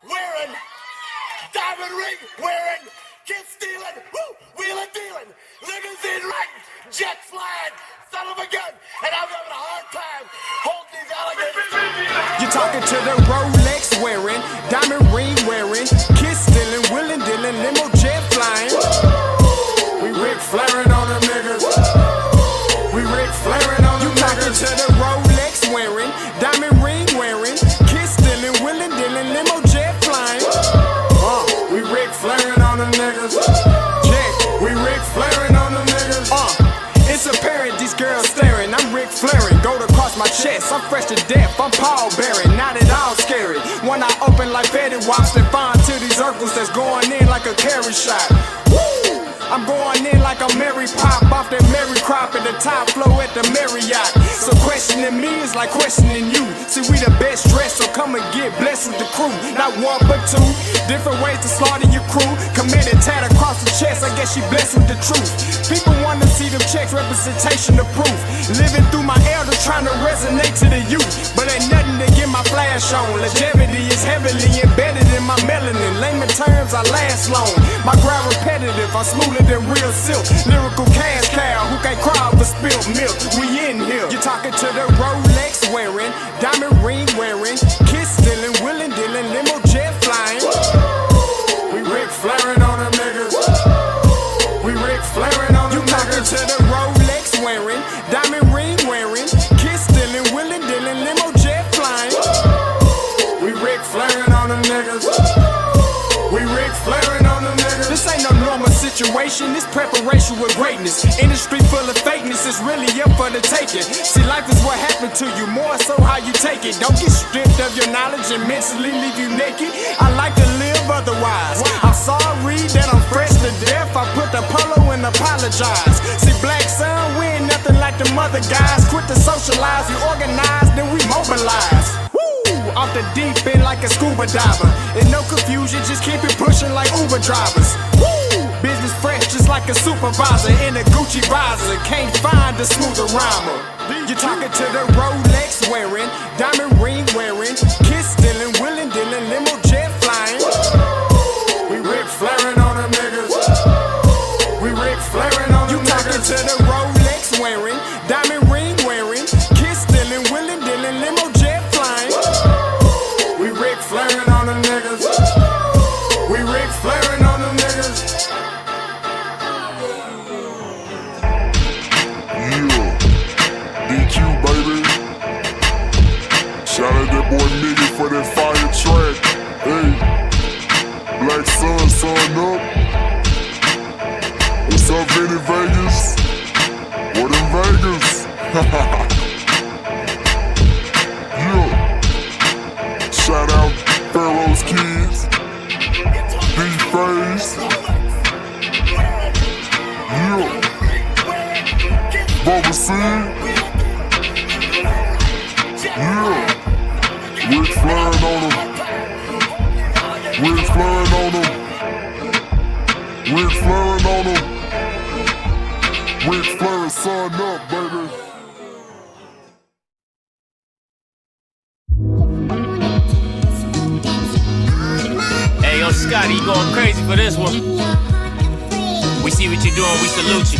wearing, diamond ring wearing, kiss stealing, wheeling dealing, limousine riding, jet flying, son of a gun, and I'm having a hard time holding these alligators. You're talking to the Rolex wearing, diamond ring wearing, kiss stealing, wheeling dealing, limo jet flying. We Ric Flairing on them niggas. We Ric Flairing on them niggas. You talking to the Rolex wearing, diamond ring wearing, kiss stealing, wheeling dealing, limo jet flying. We Ric Flairing on them niggas. Check, we Ric Flairing on them niggas. It's apparent these girls staring. I'm Ric Flairing, gold across my chest. I'm fresh to death, I'm Paul Bearing, not at all scary. When I open like Betty Wops and find to these circles that's going in like a carry shot. Woo! I'm going in like a Mary Pop off that Mary Crop at the top flow at the Marriott. So questioning me is like questioning you. See, we the best dressed, so come and get blessed with the crew. Not one but two, different ways to slaughter your crew. Committed tat across the chest, I guess she blessed with the truth. People want to see them checks, representation of proof. Living through my elders trying to resonate to the youth. But ain't nothing to get my flash on. Longevity is heavily embedded in my melanin. Layman terms, I last long. My grind repetitive, I'm smoother than real silk. Lyrical cash cow who can't cry over spilled milk. We in here. You're talking to the Rolex wearing, diamond ring wearing, kiss stealing, wheeling dealing, limo jet flying. We Ric Flairing on them niggas. We Ric Flairing on them niggas. You talking to the Rolex wearing, diamond ring wearing, kiss stealing, wheeling dealing, limo jet flying. We Ric Flairing on them niggas. We Ric Flairing on them niggas. This ain't no normal situation, this preparation with greatness. Industry full of fakeness, it's really up for the taking. See, life is what happened to you, more so how you take it. Don't get stripped of your knowledge and mentally leave you naked. I like to live otherwise. I'm sorry that I'm fresh to death. I put the polo and apologize. See, black son, we ain't nothing like them other guys. Quit to socialize, we organize, then we mobilize. Off the deep end like a scuba diver. And no confusion, just keep it pushing like Uber drivers. Woo! Business fresh just like a supervisor in a Gucci visor. Can't find a smoother rhymer. You're talking to the Rolex wearing, diamond ring wearing, kiss stealing, wheeling dealing, limo jet flying. We Ric Flairing on them niggas. We Ric Flairing on them niggas. You talking to the Rolex wearing, diamond ring wearing, kiss stealing, wheeling dealing, limo jet flying. We Ric Flairing on them niggas. We Ric Flairing on them niggas. Yeah, DQ baby. Shout out that boy Nigga for that fire track. Hey, Black Sun, sun up. What's up, Vinny Vegas? What in Vegas? Yeah. Shout out Pharaoh's Kids, D-Phase, yeah, Bubba C, yeah, Ric Flairing on them, Ric Flairing on them, Ric Flairing on them, Ric Flairing, son up, baby. Yo, Scotty, you going crazy for this one. We see what you're doing, we salute you.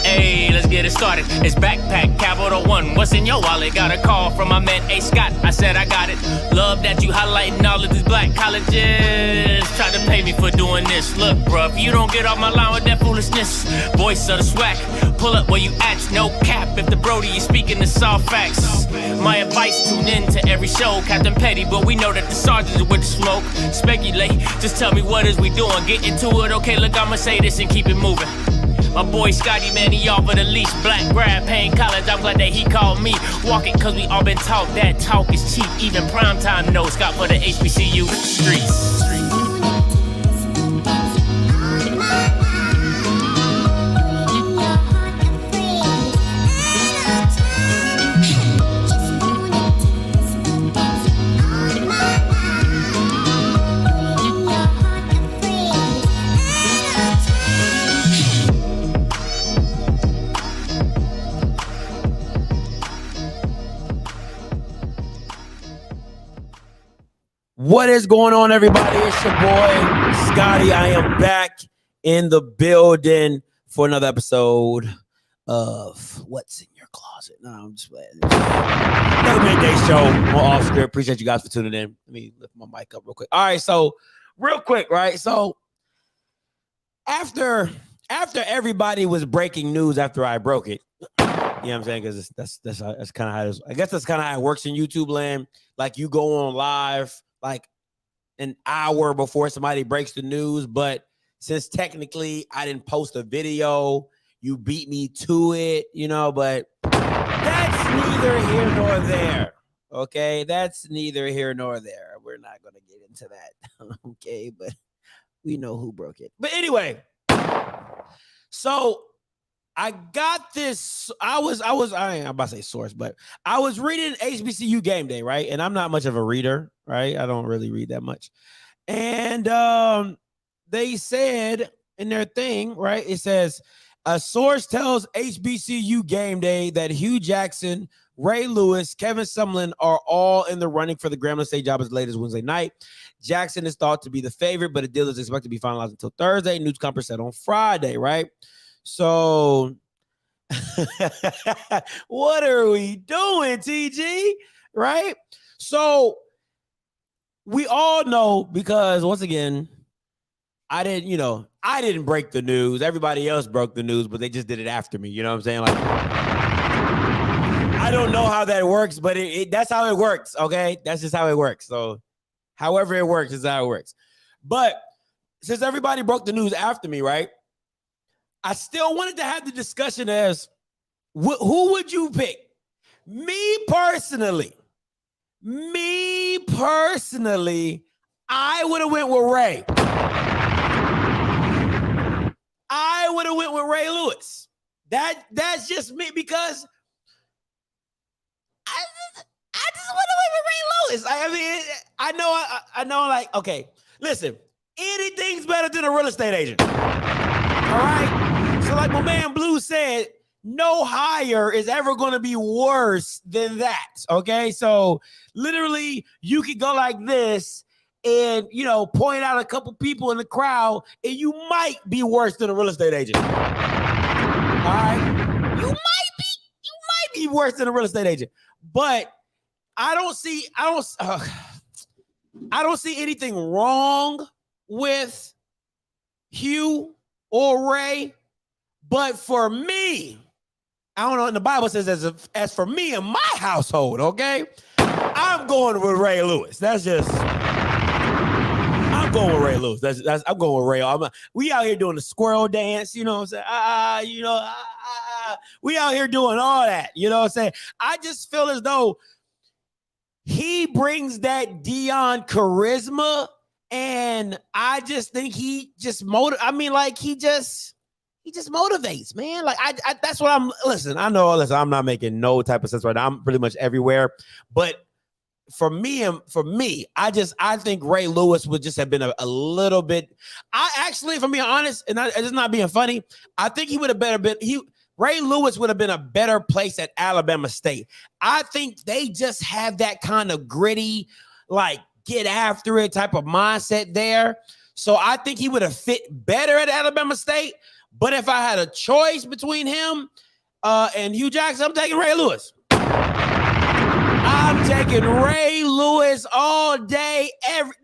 Hey, let's get it started. It's Backpack Capital One. What's in your wallet? Got a call from my man A. Scott. I said I got it. Love that you highlighting all of these black colleges. Try to pay me for doing this. Look, bruh, if you don't get off my line with that foolishness, voice of the SWAC, pull up where you at, no cap. If the Brody is speaking the soft facts, my advice, tune in to every show. Captain Petty, but we know that the sergeants are with the smoke. Speculate, just tell me what is we doing. Get into it, okay, look, I'ma say this and keep it moving. My boy Scotty, man, he offered a leash. Black grad, paying college, I'm glad that he called me. Walking, cause we all been taught that talk is cheap. Even primetime knows Scott for the HBCU streets. What is going on, everybody? It's your boy, Scotty. I am back in the building for another episode of What's in Your Closet. No, I'm just playing. Another midday show on Off Script. Appreciate you guys for tuning in. Let me lift my mic up real quick. All right, so real quick, right? So after everybody was breaking news after I broke it, you know what I'm saying? Because that's kind of how it is. I guess that's kind of how it works in YouTube land. Like you go on live like an hour before somebody breaks the news, but since technically I didn't post a video, you beat me to it, you know, but that's neither here nor there. Okay, that's neither here nor there. We're not gonna get into that. Okay, but we know who broke it. But anyway, so I got this. I ain't about to say source, but I was reading HBCU Game Day, right? And I'm not much of a reader, right? I don't really read that much. And they said in their thing, right? It says a source tells HBCU Game Day that Hue Jackson, Ray Lewis, Kevin Sumlin are all in the running for the Grambling State job as late as Wednesday night. Jackson is thought to be the favorite, but a deal is expected to be finalized until Thursday. News conference said on Friday, right? So what are we doing, TG? Right? So we all know, because once again, I didn't break the news. Everybody else broke the news, but they just did it after me. You know what I'm saying? Like, I don't know how that works, but that's how it works. Okay. That's just how it works. So however it works is how it works. But since everybody broke the news after me, right? I still wanted to have the discussion as who would you pick? Me personally, I would have went with Ray. I would have went with Ray Lewis. That's just me, because I just want to went with Ray Lewis. I mean, I know. Like, okay, listen, anything's better than a real estate agent. All right. So like my man Blue said, no hire is ever going to be worse than that. Okay. So literally you could go like this and, point out a couple people in the crowd and you might be worse than a real estate agent. All right. You might be worse than a real estate agent, but I don't see anything wrong with Hue or Ray. But for me, I don't know what the Bible says, as for me and my household, okay? I'm going with Ray Lewis. I'm going with Ray Lewis. I'm going with Ray. We out here doing the squirrel dance, you know what I'm saying? We out here doing all that, you know what I'm saying? I just feel as though he brings that Dion charisma, and I just think he just he just motivates, man. Like I that's what I'm not making no type of sense right now. I'm pretty much everywhere. But for me, I think Ray Lewis would just have been a little bit. I actually, if I'm being honest, and it's not being funny, I think he would have been Ray Lewis would have been a better place at Alabama State. I think they just have that kind of gritty, like get after it type of mindset there. So I think he would have fit better at Alabama State. But if I had a choice between him and Hue Jackson, I'm taking Ray Lewis. I'm taking Ray Lewis all day.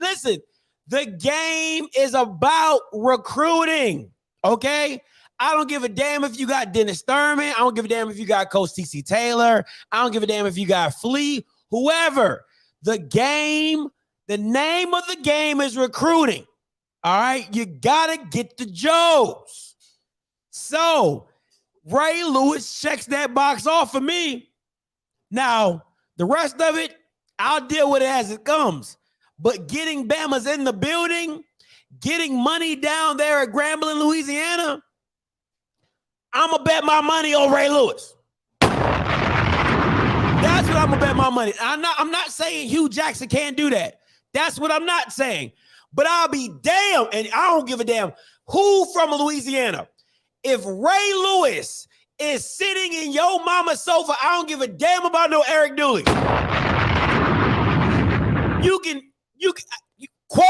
Listen, the game is about recruiting, okay? I don't give a damn if you got Dennis Thurman. I don't give a damn if you got Coach T.C. Taylor. I don't give a damn if you got Flea, whoever. The name of the game is recruiting, all right? You got to get the Joes. So Ray Lewis checks that box off for me. Now, the rest of it, I'll deal with it as it comes. But getting Bama's in the building, getting money down there at Grambling, Louisiana, I'm going to bet my money on Ray Lewis. That's what I'm going to bet my money. I'm not saying Hue Jackson can't do that. That's what I'm not saying. But I'll be damned, and I don't give a damn who from Louisiana. If Ray Lewis is sitting in your mama's sofa, I don't give a damn about no Eric Dooley. You can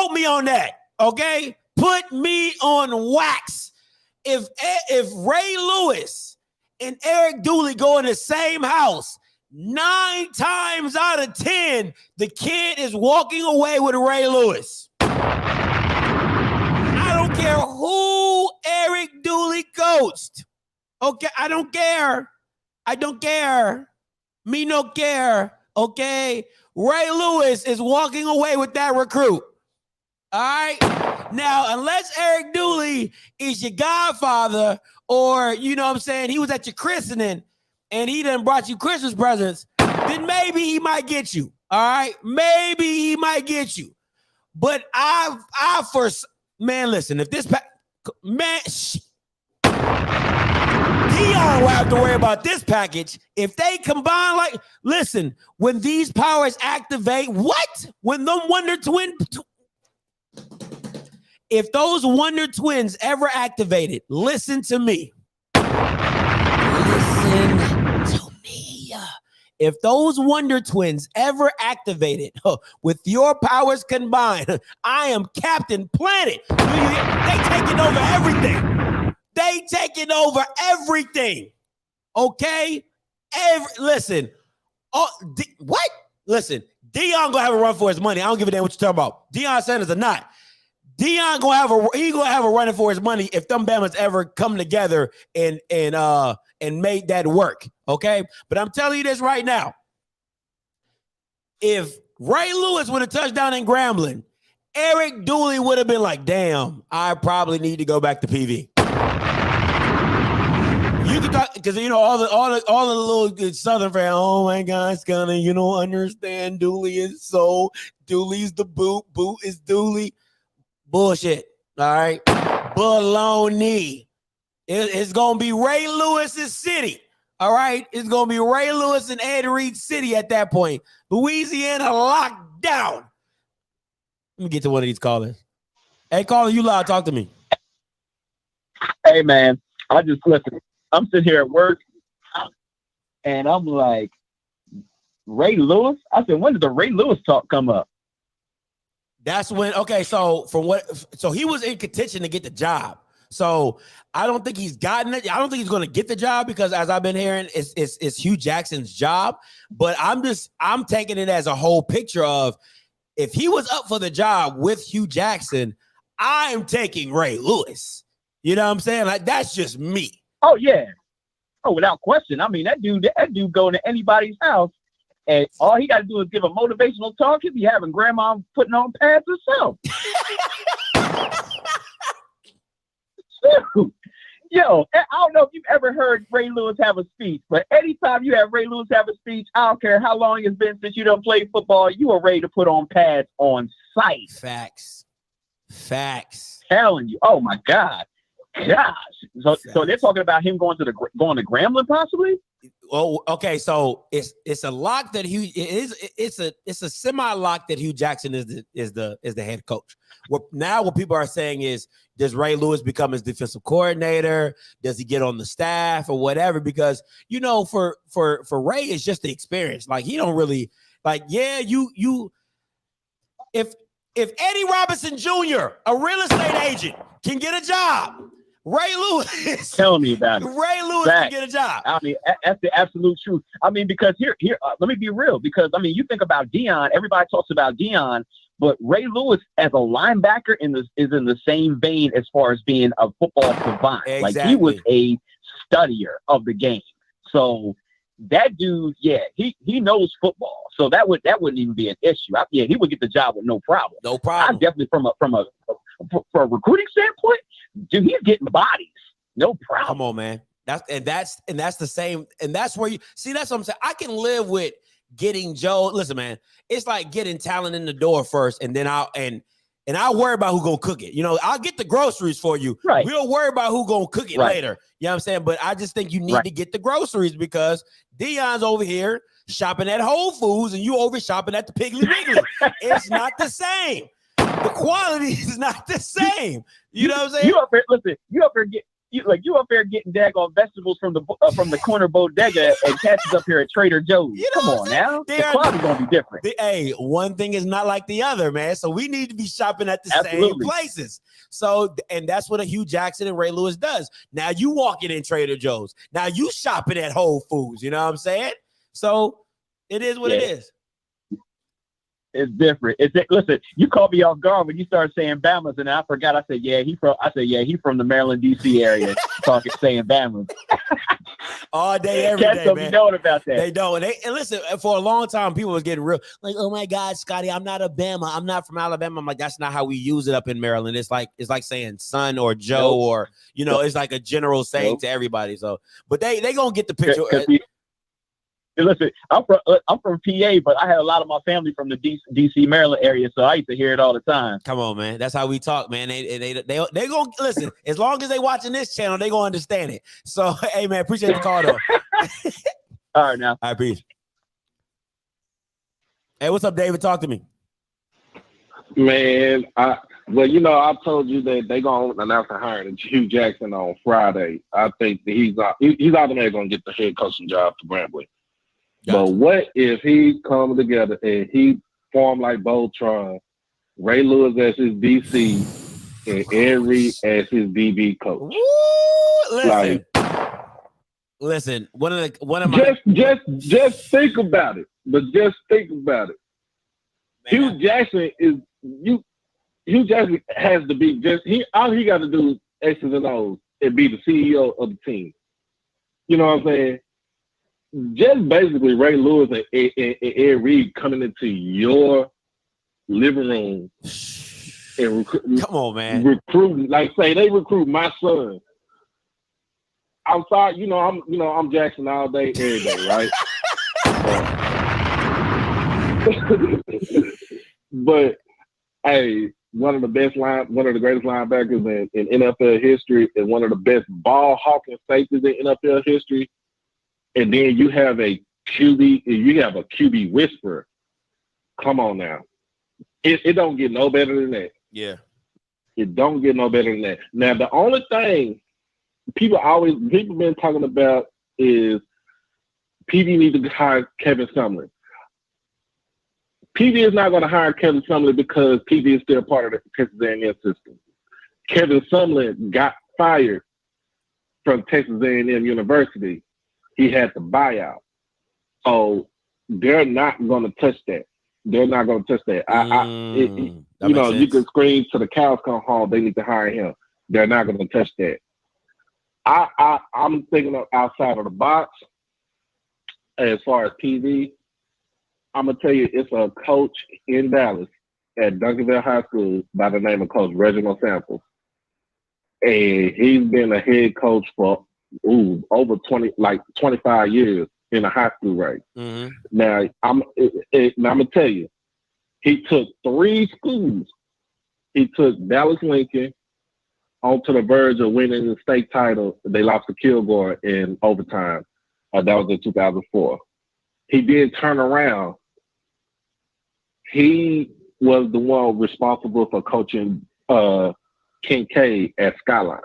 Quote me on that, okay? Put me on wax. If Ray Lewis and Eric Dooley go in the same house, 9 times out of 10, the kid is walking away with Ray Lewis. I don't care who Eric Dooley coached. Okay, I don't care. Me no care. Okay, Ray Lewis is walking away with that recruit. All right. Now, unless Eric Dooley is your godfather, or you know what I'm saying, he was at your christening and he done brought you Christmas presents, then maybe he might get you. All right. Maybe he might get you. But I first, man, listen, if this, man, Dion will have to worry about this package. If they combine, like, listen, when these powers activate, what? When them Wonder Twin, if those Wonder Twins ever activated, listen to me. Listen to me. If those Wonder Twins ever activated with your powers combined, I am Captain Planet. They taking over everything. They taking over everything. Okay? Listen. What? Listen, Dion gonna have a run for his money. I don't give a damn what you're talking about. Deion Sanders or not. Dion gonna have a running for his money if them Bamas ever come together and made that work. Okay, but I'm telling you this right now: if Ray Lewis would have touched down in Grambling, Eric Dooley would have been like, "Damn, I probably need to go back to PV." You can talk because you know all the little Southern fans. Oh my God, Scotty, you don't understand. Dooley is so. Dooley's the boot. Boot is Dooley. Bullshit. All right. Baloney. It's going to be Ray Lewis's city. All right. It's going to be Ray Lewis and Ed Reed City at that point. Louisiana locked down. Let me get to one of these callers. Hey, caller, you loud. Talk to me. Hey, man. I just listen. I'm sitting here at work and I'm like, Ray Lewis? I said, when did the Ray Lewis talk come up? That's when, okay, so he was in contention to get the job. So I don't think he's gotten it. I don't think he's going to get the job because as I've been hearing, it's Hue Jackson's job. But I'm taking it as a whole picture of if he was up for the job with Hue Jackson, I'm taking Ray Lewis. You know what I'm saying? Like, that's just me. Oh, yeah. Oh, without question. I mean, that dude going to anybody's house. And all he got to do is give a motivational talk. He'll be having grandma putting on pants herself. Yo, I don't know if you've ever heard Ray Lewis have a speech, but anytime you have Ray Lewis have a speech, I don't care how long it's been since you done played football, you are ready to put on pads on sight. Facts. Telling you. Oh, my God. Gosh. So they're talking about him going to Grambling possibly? Oh, okay. So it's a lock that it's a semi lock that Hue Jackson is the head coach. What people are saying is, does Ray Lewis become his defensive coordinator? Does he get on the staff or whatever? Because you know, for Ray, it's just the experience. Like he don't really like. Yeah, if Eddie Robinson Jr., a real estate agent, can get a job. Ray Lewis. Tell me about it. Ray Lewis can get a job. I mean, that's the absolute truth. I mean, because here, let me be real. Because I mean, you think about Dion. Everybody talks about Dion, but Ray Lewis as a linebacker is in the same vein as far as being a football savant. Exactly. Like he was a studier of the game. So that dude, yeah, he knows football. So that wouldn't even be an issue. He would get the job with no problem. No problem. I definitely for a recruiting standpoint, dude, he's getting bodies. No problem. Come on, man. That's the same. And that's where you see, that's what I'm saying. I can live with getting Joe. Listen, man, it's like getting talent in the door first, and then I'll worry about who gonna cook it. You know, I'll get the groceries for you. Right. We'll worry about who gonna cook it later. You know what I'm saying? But I just think you need to get the groceries because Dion's over here shopping at Whole Foods and you over shopping at the Piggly Wiggly. It's not the same. The quality is not the same. You know what I'm saying? You up here you up there getting daggone vegetables from the corner bodega and catches up here at Trader Joe's. You know Come on now, the are- quality gonna be different. Hey, one thing is not like the other, man. So we need to be shopping at the Absolutely. same places. So, and that's what a Hue Jackson and Ray Lewis does. Now you walking in Trader Joe's. Now you shopping at Whole Foods. You know what I'm saying? So it is what it is. It's different. Listen, you caught me off guard when you started saying Bama's, and I forgot. I said, he from the Maryland, D.C. area, saying Bama's. All day, every Cats day, don't man. be knowing about that. They don't. And listen, for a long time, people was getting real like, oh my God, Scotty, I'm not a Bama. I'm not from Alabama. I'm like, that's not how we use it up in Maryland. It's like saying son or Joe or, it's like a general saying to everybody. So, but they gonna get the picture. Listen, I'm from PA, but I had a lot of my family from the DC Maryland area, so I used to hear it all the time. Come on, man. That's how we talk, man. They gonna listen. As long as they watching this channel, they gonna understand it. So, hey, man, appreciate the call, though. All right, now. All right, peace. Hey, what's up, David? Talk to me. Man, I told you that they gonna announce the hiring of Hue Jackson on Friday. I think that he's automatically gonna get the head coaching job to Grambling. Gotcha. But what if he come together and he form like Voltron, Ray Lewis as his DC, and Ed Reed as his DB coach? Woo! Listen. One of my just think about it. But just think about it. Man. Hue Jackson has to be all he got to do is X's and O's and be the CEO of the team. You know what I'm saying? Just basically Ray Lewis and Ed Reed coming into your living room and come on, man, recruiting. Like say they recruit my son. I'm sorry, I'm Jackson all day, every day, right? But hey, one of the greatest linebackers in NFL history, and one of the best ball hawking safeties in NFL history. And then you have a QB whisperer. Come on now. It don't get no better than that. Yeah. It don't get no better than that. Now, the only thing people been talking about is PD needs to hire Kevin Sumlin. PD is not going to hire Kevin Sumlin because PD is still part of the Texas A&M system. Kevin Sumlin got fired from Texas A&M University. He had the buyout. So they're not going to touch that. They're not going to touch that. You can scream to the cows come home. They need to hire him. They're not going to touch that. I'm thinking of outside of the box as far as TV. I'm going to tell you, it's a coach in Dallas at Duncanville High School by the name of Coach Reginald Samples. And he's been a head coach for over 25 years in a high school rank. Mm-hmm. Now, I'm going to tell you, he took 3 schools. He took Dallas Lincoln onto the verge of winning the state title. They lost to Kilgore in overtime. That was in 2004. He did turn around. He was the one responsible for coaching Kincaid at Skyline.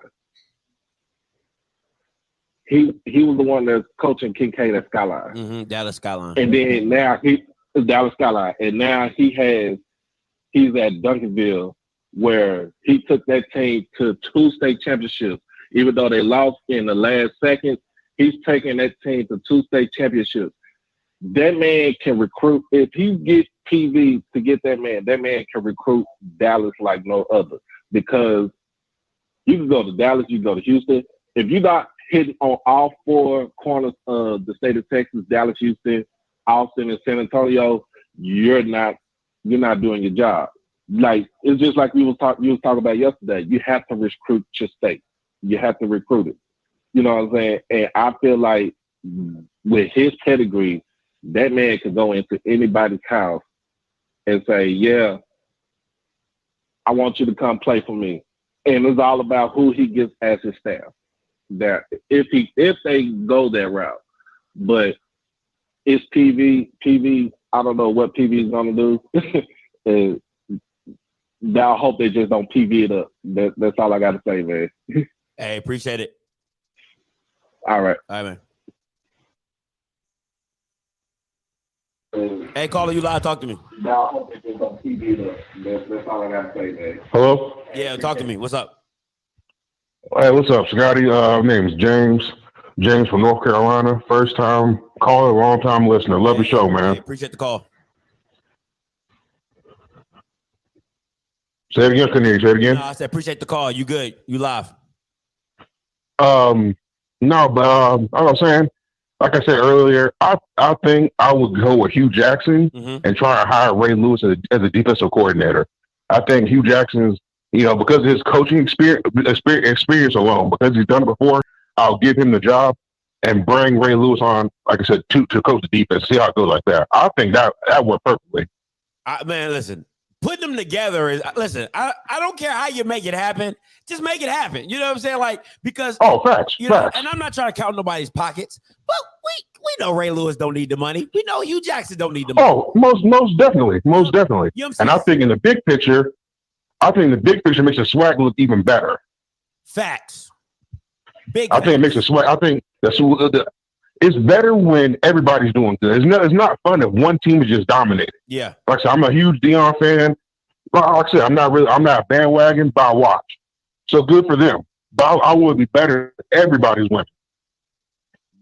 He was the one that's coaching Kincaid at Skyline. Mm-hmm. Dallas Skyline. And then now Dallas Skyline. And now he's at Duncanville, where he took that team to 2 state championships. Even though they lost in the last second, he's taking that team to 2 state championships. That man can recruit. If he gets TV to get that man can recruit Dallas like no other. Because you can go to Dallas, you can go to Houston. If you're not hitting on all 4 corners of the state of Texas, Dallas, Houston, Austin, and San Antonio, you're not doing your job. Like, it's just like you was talking about yesterday. You have to recruit your state. You have to recruit it. You know what I'm saying? And I feel like with his pedigree, that man could go into anybody's house and say, yeah, I want you to come play for me. And it's all about who he gets as his staff. That if they go that route. But it's TV, I don't know what TV is going to do. I hope they just don't PV it up. That's all I got to say, man. Hey, appreciate it. All right. All right, man. Hey, caller, you live. Talk to me. No, I don't think it's on TV. That's all I got to say, man. Hello? Yeah, talk to me. What's up? Hey, what's up, Scotty? My name is James. James from North Carolina. First time caller, long time listener. Love the show, man. Hey, appreciate the call. Say it again, couldn't hear you. Say it again. No, I said appreciate the call. You good? You live? No, but I was saying, like I said earlier, I think I would go with Hue Jackson and try to hire Ray Lewis as a defensive coordinator. I think Hue Jackson's, because of his coaching experience alone, because he's done it before, I'll give him the job and bring Ray Lewis on, like I said, to coach the defense. See how it goes like that. I think that worked perfectly. Man, listen. Putting them together is I don't care how you make it happen. Just make it happen. You know what I'm saying? Like, because facts. Facts. And I'm not trying to count nobody's pockets, but we know Ray Lewis don't need the money. We know Hue Jackson don't need the money. Oh, most definitely. Most definitely. You know what I'm and I think in the big picture, makes the SWAC look even better. Facts. I think it makes the SWAC. I think it's better when everybody's doing good. It's not fun if one team is just dominated. Yeah. Like I said, I'm a huge Deion fan. Like I said, I'm not a bandwagon, but I watch. So good for them. But I would be better if everybody's winning.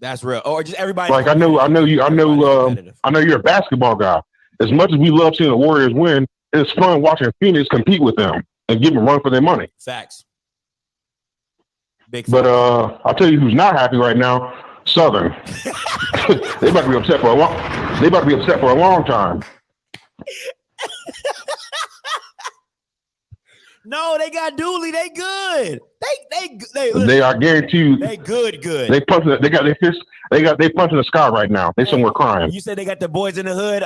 That's real. Or just everybody. Like I know you're a basketball guy. As much as we love seeing the Warriors win, it's fun watching Phoenix compete with them and give them a run for their money. Facts. But I'll tell you who's not happy right now. Southern. They about to be upset for a long time. No, they got Dooley. They good. They are guaranteed. They good. They punch in the sky right now. They somewhere crying. You said they got the boys in the hood.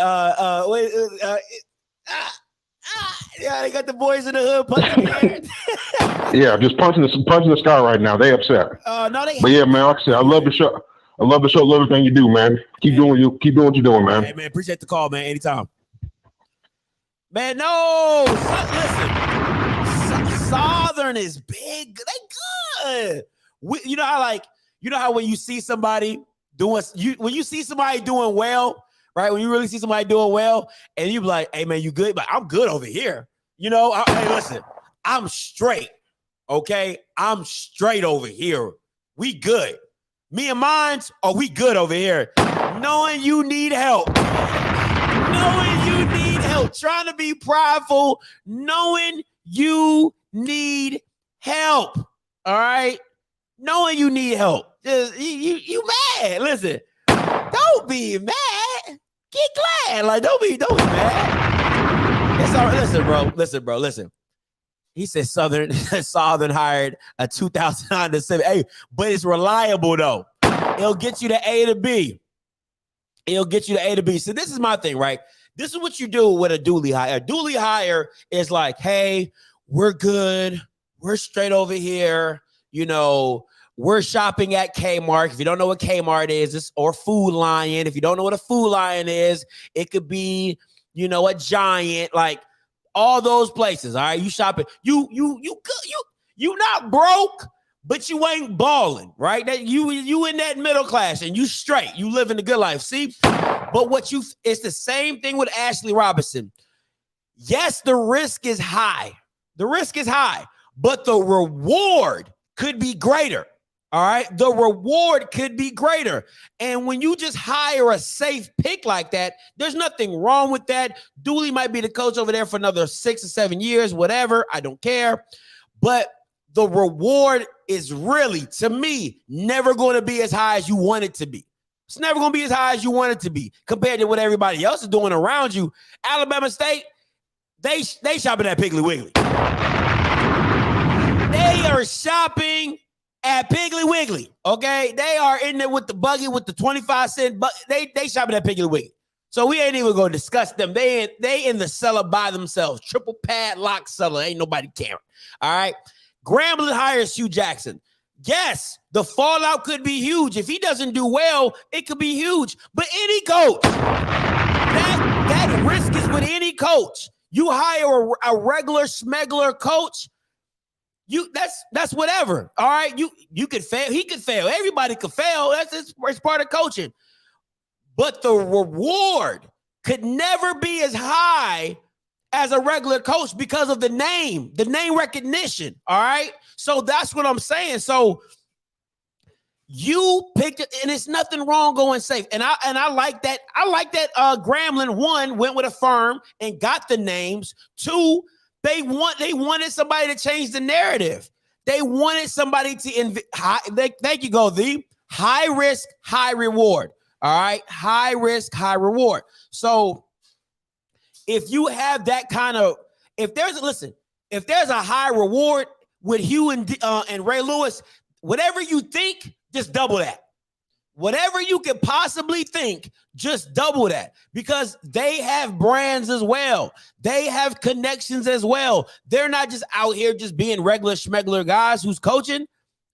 Yeah, they got the boys in the hood punching. Yeah, just punching the sky right now. They upset. But yeah, man, like I said, I love the show. I love the show. Love everything you do, man. Keep doing what you're doing, man. Hey, man, appreciate the call, man. Anytime. Man, no. Listen, Southern is big. They good. You know how when you see somebody doing well, right? When you really see somebody doing well, and you be like, "Hey, man, you good?" But I'm good over here. Hey, listen, I'm straight. Okay, I'm straight over here. We good. Me and mines, we good over here. Knowing you need help. Trying to be prideful. Knowing you need help. All right? Knowing you need help. You mad. Listen, don't be mad. Get glad. Like, don't be mad. It's all right. Listen, bro. He said Southern hired a 2009 to 7. Hey, but it's reliable though. It'll get you to A to B. So this is my thing, right? This is what you do with a Dooley hire. A Dooley hire is like, hey, we're good. We're straight over here. We're shopping at Kmart. If you don't know what Kmart is, or Food Lion. If you don't know what a Food Lion is, it could be, a Giant, like all those places. All right, you shopping. You not broke, but you ain't balling, right? That you in that middle class and you straight. You living the good life. See, but it's the same thing with Ashley Robinson. Yes, the risk is high. But the reward could be greater. All right. The reward could be greater. And when you just hire a safe pick like that, there's nothing wrong with that. Dooley might be the coach over there for another 6 or 7 years, whatever. I don't care. But the reward is really, to me, never going to be as high as you want it to be. It's never going to be as high as you want it to be compared to what everybody else is doing around you. Alabama State, they shopping at Piggly Wiggly. They are shopping at Piggly Wiggly, okay? They are in there with the buggy with the 25-cent. They shopping at Piggly Wiggly. So we ain't even going to discuss them. They in the cellar by themselves. Triple padlock cellar. Ain't nobody caring. All right? Grambling hires Hue Jackson. Yes, the fallout could be huge. If he doesn't do well, it could be huge. But any coach, that risk is with any coach. You hire a regular smuggler coach, That's whatever. All right. You could fail. He could fail. Everybody could fail. It's part of coaching. But the reward could never be as high as a regular coach because of the name recognition. All right. So that's what I'm saying. So you picked it, and it's nothing wrong going safe. And I like that. I like that Grambling, one, went with a firm and got the names. Two, they wanted somebody to change the narrative. They wanted somebody to thank you, go the high risk, high reward. All right, high risk, high reward. So if you have that kind of, if there's a high reward with Hue and Ray Lewis, whatever you think, just double that. Whatever you could possibly think, just double that, because they have brands as well. They have connections as well. They're not just out here just being regular schmegler guys who's coaching.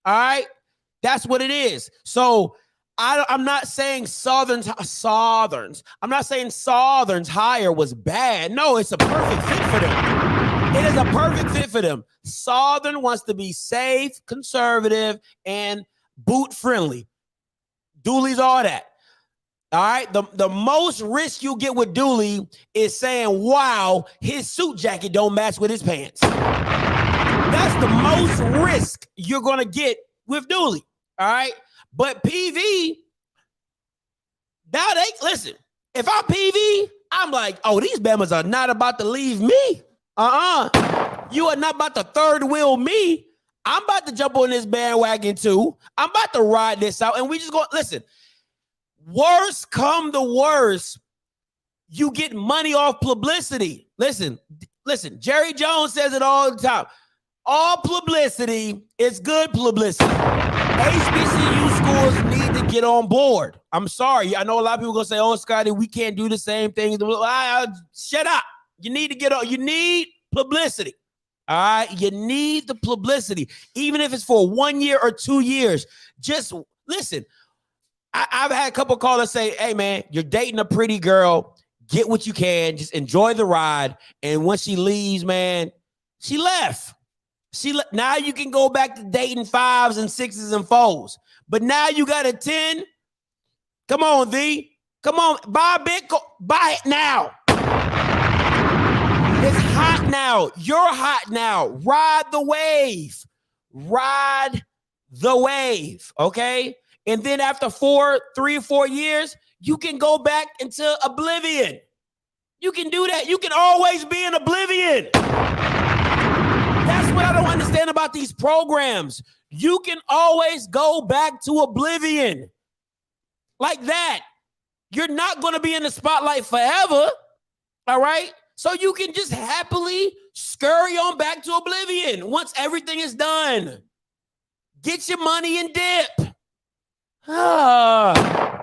All right, that's what it is. So I'm not saying Southern's. I'm not saying Southern's hire was bad. No, it's a perfect fit for them. It is a perfect fit for them. Southern wants to be safe, conservative, and boot friendly. Dooley's all that. All right. The most risk you get with Dooley is saying, wow, his suit jacket don't match with his pants. That's the most risk you're going to get with Dooley. All right. But PV, now listen, if I'm PV, I'm like, oh, these Bammers are not about to leave me. You are not about to third wheel me. I'm about to jump on this bandwagon too. I'm about to ride this out, and we just go, listen, worst come the worst, you get money off publicity. Listen, Jerry Jones says it all the time. All publicity is good publicity. HBCU schools need to get on board. I'm sorry. I know a lot of people going to say, oh, Scotty, we can't do the same things. Shut up. You need to get on. You need publicity. All right. You need the publicity, even if it's for 1 year or 2 years. Just listen. I've had a couple callers say, hey, man, you're dating a pretty girl. Get what you can. Just enjoy the ride. And when she leaves, man, she left. Now you can go back to dating 5s and 6s and 4s. But now you got a 10. Come on, V. Come on. Buy Bitcoin. Buy it now. It's hot now. You're hot now. Ride the wave. Ride the wave. Okay? And then after 3 or 4 years, you can go back into oblivion. You can do that. You can always be in oblivion. That's what I don't understand about these programs. You can always go back to oblivion. Like that. You're not going to be in the spotlight forever. All right? So you can just happily scurry on back to oblivion once everything is done. Get your money and dip. I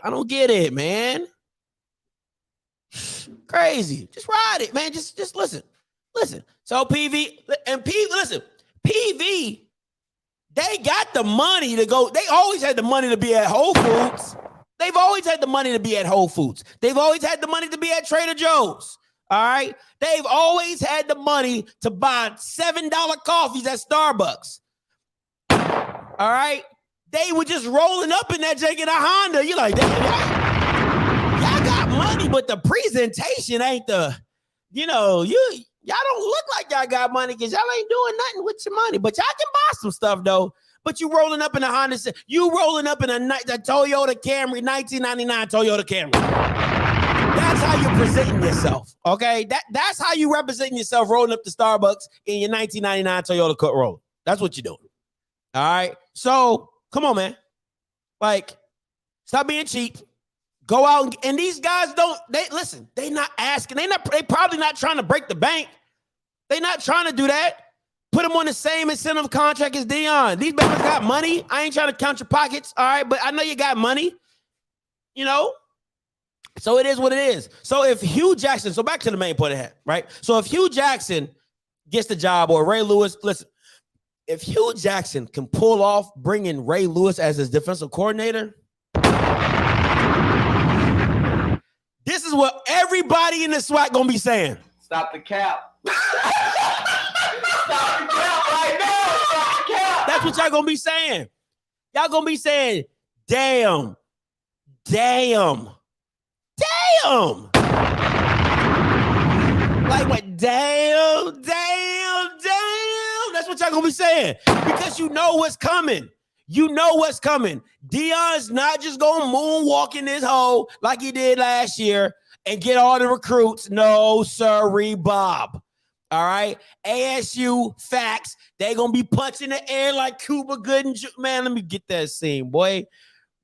don't get it, man. Crazy. Just ride it, man. Just listen. Listen. So PV, they got the money to go. They always had the money to be at Whole Foods. They've always had the money to be at Whole Foods. They've always had the money to be at Trader Joe's. All right. They've always had the money to buy $7 coffees at Starbucks. All right. They were just rolling up in that Jake in a Honda. You're like, damn, y'all got money, but the presentation ain't y'all don't look like y'all got money because y'all ain't doing nothing with your money. But y'all can buy some stuff, though. But you rolling up in a Honda, you rolling up in a Toyota Camry, 1999 Toyota Camry. That's how you're presenting yourself, okay? That's how you representing yourself, rolling up to Starbucks in your 1999 Toyota Corolla. That's what you're doing, all right? So, come on, man. Like, stop being cheap. Go out and these guys they not asking. They probably not trying to break the bank. They not trying to do that. Put them on the same incentive contract as Deion. These babies got money. I ain't trying to count your pockets, all right? But I know you got money, So it is what it is. So if Hue Jackson, so back to the main point of that, right? So if Hue Jackson gets the job or Ray Lewis, listen, if Hue Jackson can pull off bringing Ray Lewis as his defensive coordinator, this is what everybody in the SWAC gonna be saying. Stop the cap. That's what y'all gonna be saying. Y'all gonna be saying, damn. Like what? Damn. That's what y'all gonna be saying because you know what's coming. Deion's not just gonna moonwalk in this hole like he did last year and get all the recruits. No, sorry, Bob. All right. ASU facts. They gonna be punching the air like Cuba Gooden. Man, let me get that scene, boy.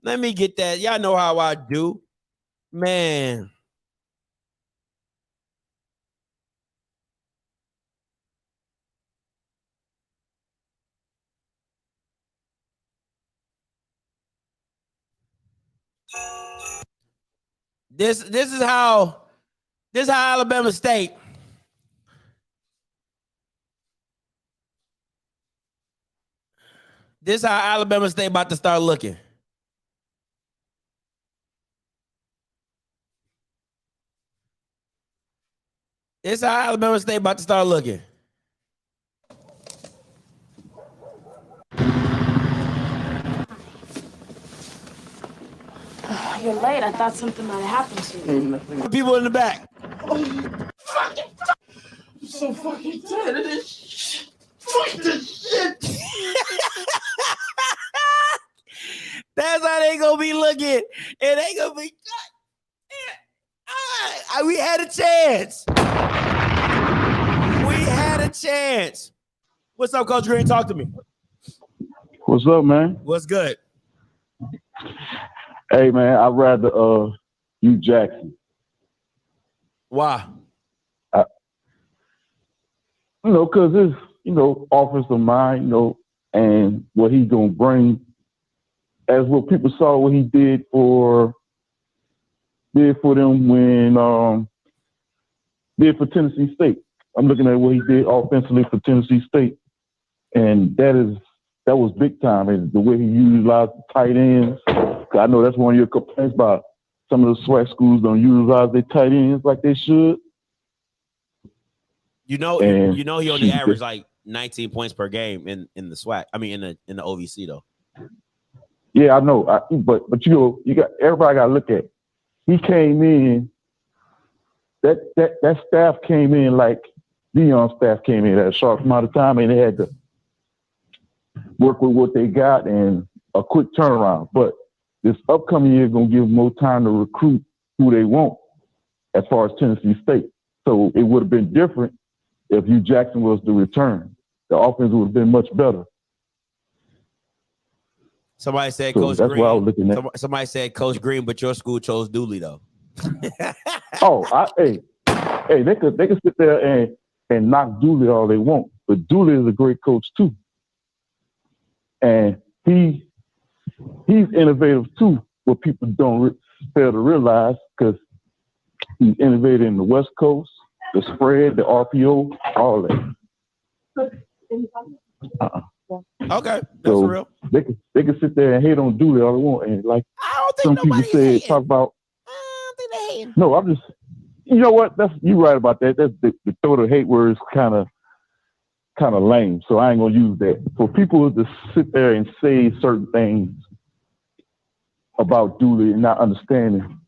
Let me get that. Y'all know how I do. Man. This is how Alabama State. This is how Alabama State about to start looking. This is how Alabama State about to start looking. You're late. I thought something might have happened to you. People in the back. I'm so fucking tired of this shit. Fuck this shit. That's how they gonna be looking. And they gonna be. We had a chance. What's up, Coach Green? Talk to me. What's up, man? What's good? Hey, man, I'd rather Hue Jackson. Why? Because it's, offensive mind, and what he's going to bring as what people saw what he did for them when did for Tennessee State. I'm looking at what he did offensively for Tennessee State, and that was big time. And the way he utilized the tight ends, I know that's one of your complaints about some of the SWAC schools don't utilize their tight ends like they should. He only averaged like 19 points per game in the SWAC. I mean, in the OVC though. Yeah, I know. But you got everybody got to look at. He came in. That staff came in like Deion's staff came in at a short amount of time, and they had to work with what they got and a quick turnaround. But this upcoming year is going to give them more time to recruit who they want as far as Tennessee State. So it would have been different if Hue Jackson was the return. The offense would have been much better. Somebody said So Coach that's Green. what I was looking at. Somebody said Coach Green, but your school chose Dooley though. Hey, they could sit there and knock Dooley all they want, but Dooley is a great coach too, and he's innovative too. What people don't fail to realize, because he's innovated in the West Coast, the spread, the RPO, all that. Okay, that's so real. They can sit there and hate on Dooley all they want, and like I some don't people think said, hating. talk about. I don't think they hating. No, I'm just. You know what? You right about that. That's the throw the hate words kind of lame. So I ain't gonna use that. For people to sit there and say certain things about Dooley and not understanding,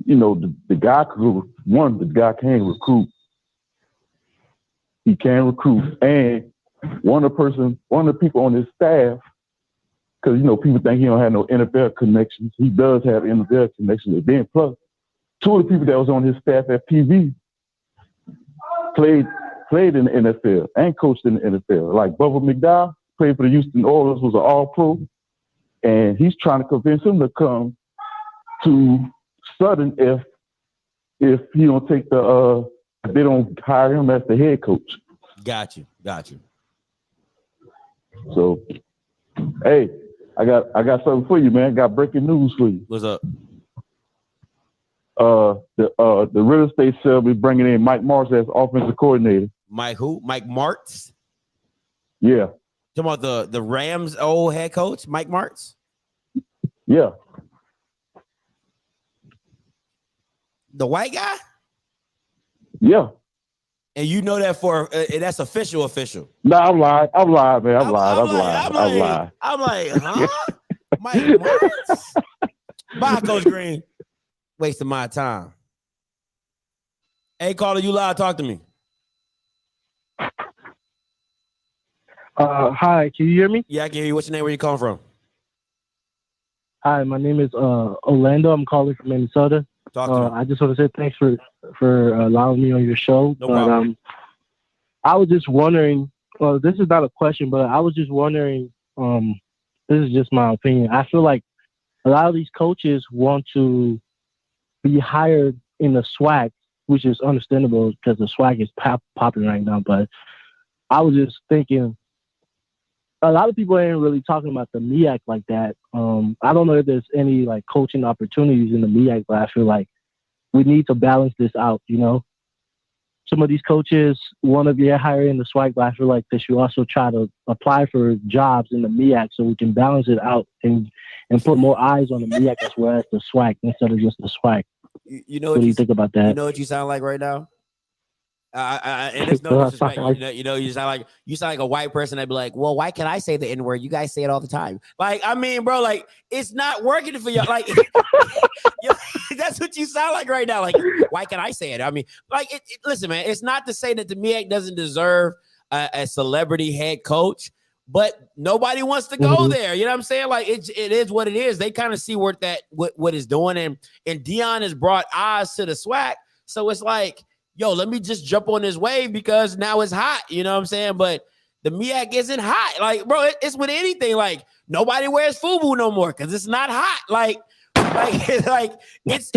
the guy the guy can recruit. He can recruit, and one of the people on his staff, because people think he don't have no NFL connections. He does have NFL connections. And then plus, two of the people that was on his staff at PV played in the NFL and coached in the NFL. Like Bubba McDowell played for the Houston Oilers, was an All-Pro, and he's trying to convince him to come to Southern if he don't take if they don't hire him as the head coach. Got you. So, hey, I got something for you, man. Got breaking news for you. What's up? The real estate sale be bringing in Mike Martz as offensive coordinator. Mike who? Mike Martz? Yeah. Talking about the Rams old head coach, Mike Martz? Yeah. The white guy? Yeah. And you know that for that's official. No, I'm lying, man. I'm lying. I'm like, huh? Mike, what? Bye, Coach Green. Wasting my time. Hey, caller, you live? Talk to me. Hi, can you hear me? Yeah, I can hear you. What's your name? Where you calling from? Hi, my name is Orlando. I'm calling from Minnesota. Talk to me. I just want to say thanks for allowing me on your show. No problem. I was just wondering. Well, this is not a question, but I was just wondering. This is just my opinion. I feel like a lot of these coaches want to be hired in the SWAC, which is understandable because the SWAC is popping right now. But I was just thinking, a lot of people ain't really talking about the MEAC like that. I don't know if there's any like coaching opportunities in the MEAC, but I feel like we need to balance this out. You know, some of these coaches want to be hired in the SWAC, but I feel like they should also try to apply for jobs in the MEAC so we can balance it out and put more eyes on the MEAC as well as the SWAC instead of just the SWAC. You know what do you think about that? You know what you sound like right now? And there's no disrespect. You know, you sound like a white person that'd be like, well, why can I say the N-word? You guys say it all the time. Like, I mean, bro, like, it's not working for you. Like, that's what you sound like right now. Like, why can I say it? I mean, like, listen, man, it's not to say that the MEAC doesn't deserve a celebrity head coach, but nobody wants to go there. You know what I'm saying? Like, it is what it is. They kind of see what it's doing. And Dion has brought eyes to the SWAC. So it's like, yo, let me just jump on this wave because now it's hot. You know what I'm saying? But the MEAC isn't hot. Like, bro, it's with anything. Like, nobody wears FUBU no more because it's not hot. Like it's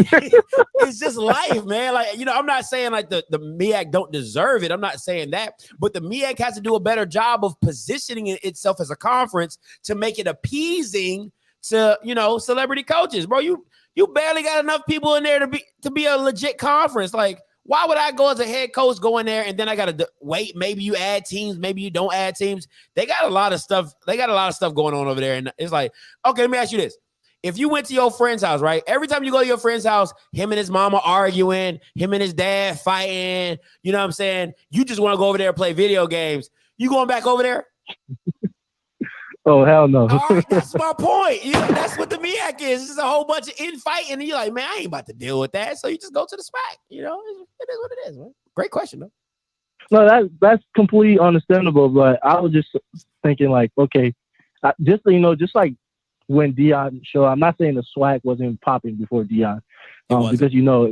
just life, man. Like, you know, I'm not saying like the MEAC don't deserve it. I'm not saying that. But the MEAC has to do a better job of positioning itself as a conference to make it appeasing to, you know, celebrity coaches. Bro, you barely got enough people in there to be a legit conference. Like, why would I go as a head coach go in there and then I got to wait? Maybe you add teams, maybe you don't add teams. They got a lot of stuff. They got a lot of stuff going on over there. And it's like, okay, let me ask you this. If you went to your friend's house, right? Every time you go to your friend's house, him and his mama arguing, him and his dad fighting, you know what I'm saying? You just want to go over there and play video games. You going back over there? Oh, hell no. All right, that's my point. You know, that's what the MEAC is. It's just a whole bunch of infighting. And you're like, man, I ain't about to deal with that. So you just go to the SWAC. You know, it is what it is, man. Great question, though. No, that's completely understandable. But I was just thinking, like, okay, just like when Dion showed, I'm not saying the SWAC wasn't popping before Dion, because you know,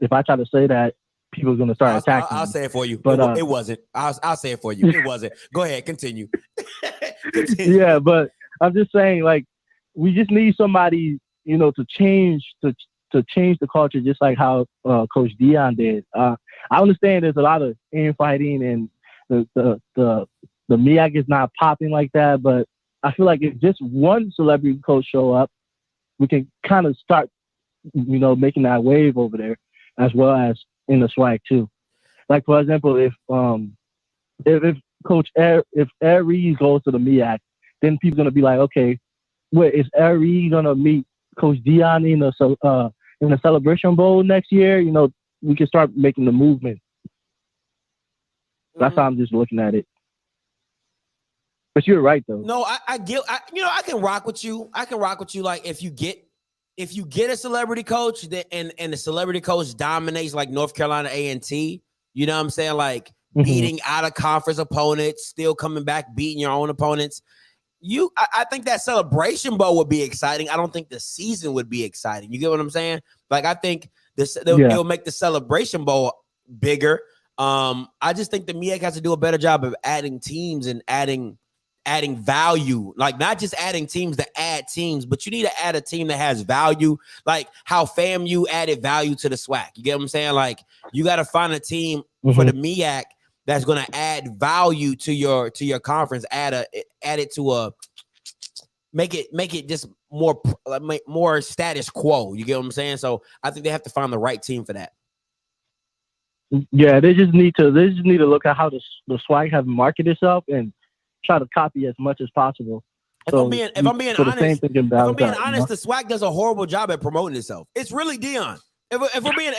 if I try to say that, people are gonna start attacking. I'll say it for you, but it wasn't. I'll say it for you. It wasn't. Go ahead, continue. Yeah, but I'm just saying, like, we just need somebody, you know, to change the culture, just like how Coach Dion did. I understand there's a lot of infighting and the MEAC is not popping like that, but I feel like if just one celebrity coach show up, we can kind of start, you know, making that wave over there, as well as in the SWAC too. Like, for example, if Coach Air Reed goes to the MEAC, then people are gonna be like, okay, wait, is Air Reed gonna meet Coach Dion in the Celebration Bowl next year? You know, we can start making the movement. That's how I'm just looking at it. But you're right though. No, I can rock with you. Like, if you get a celebrity coach and the celebrity coach dominates like North Carolina A&T, you know what I'm saying? Like, beating out of conference opponents, still coming back, beating your own opponents. I think that Celebration Bowl would be exciting. I don't think the season would be exciting. You get what I'm saying? Like, I think it'll make the Celebration Bowl bigger. I just think the MEAC has to do a better job of adding teams and adding value. Like, not just adding teams to add teams, but you need to add a team that has value, like how FAMU added value to the SWAC. You get what I'm saying? Like, you got to find a team for the MEAC that's going to add value to your conference, make it just more status quo. You get what I'm saying? So I think they have to find the right team for that. Yeah, they just need to look at how the SWAC have marketed itself and try to copy as much as possible. If I'm being honest, the SWAC does a horrible job at promoting itself. It's really Dion. If we're being,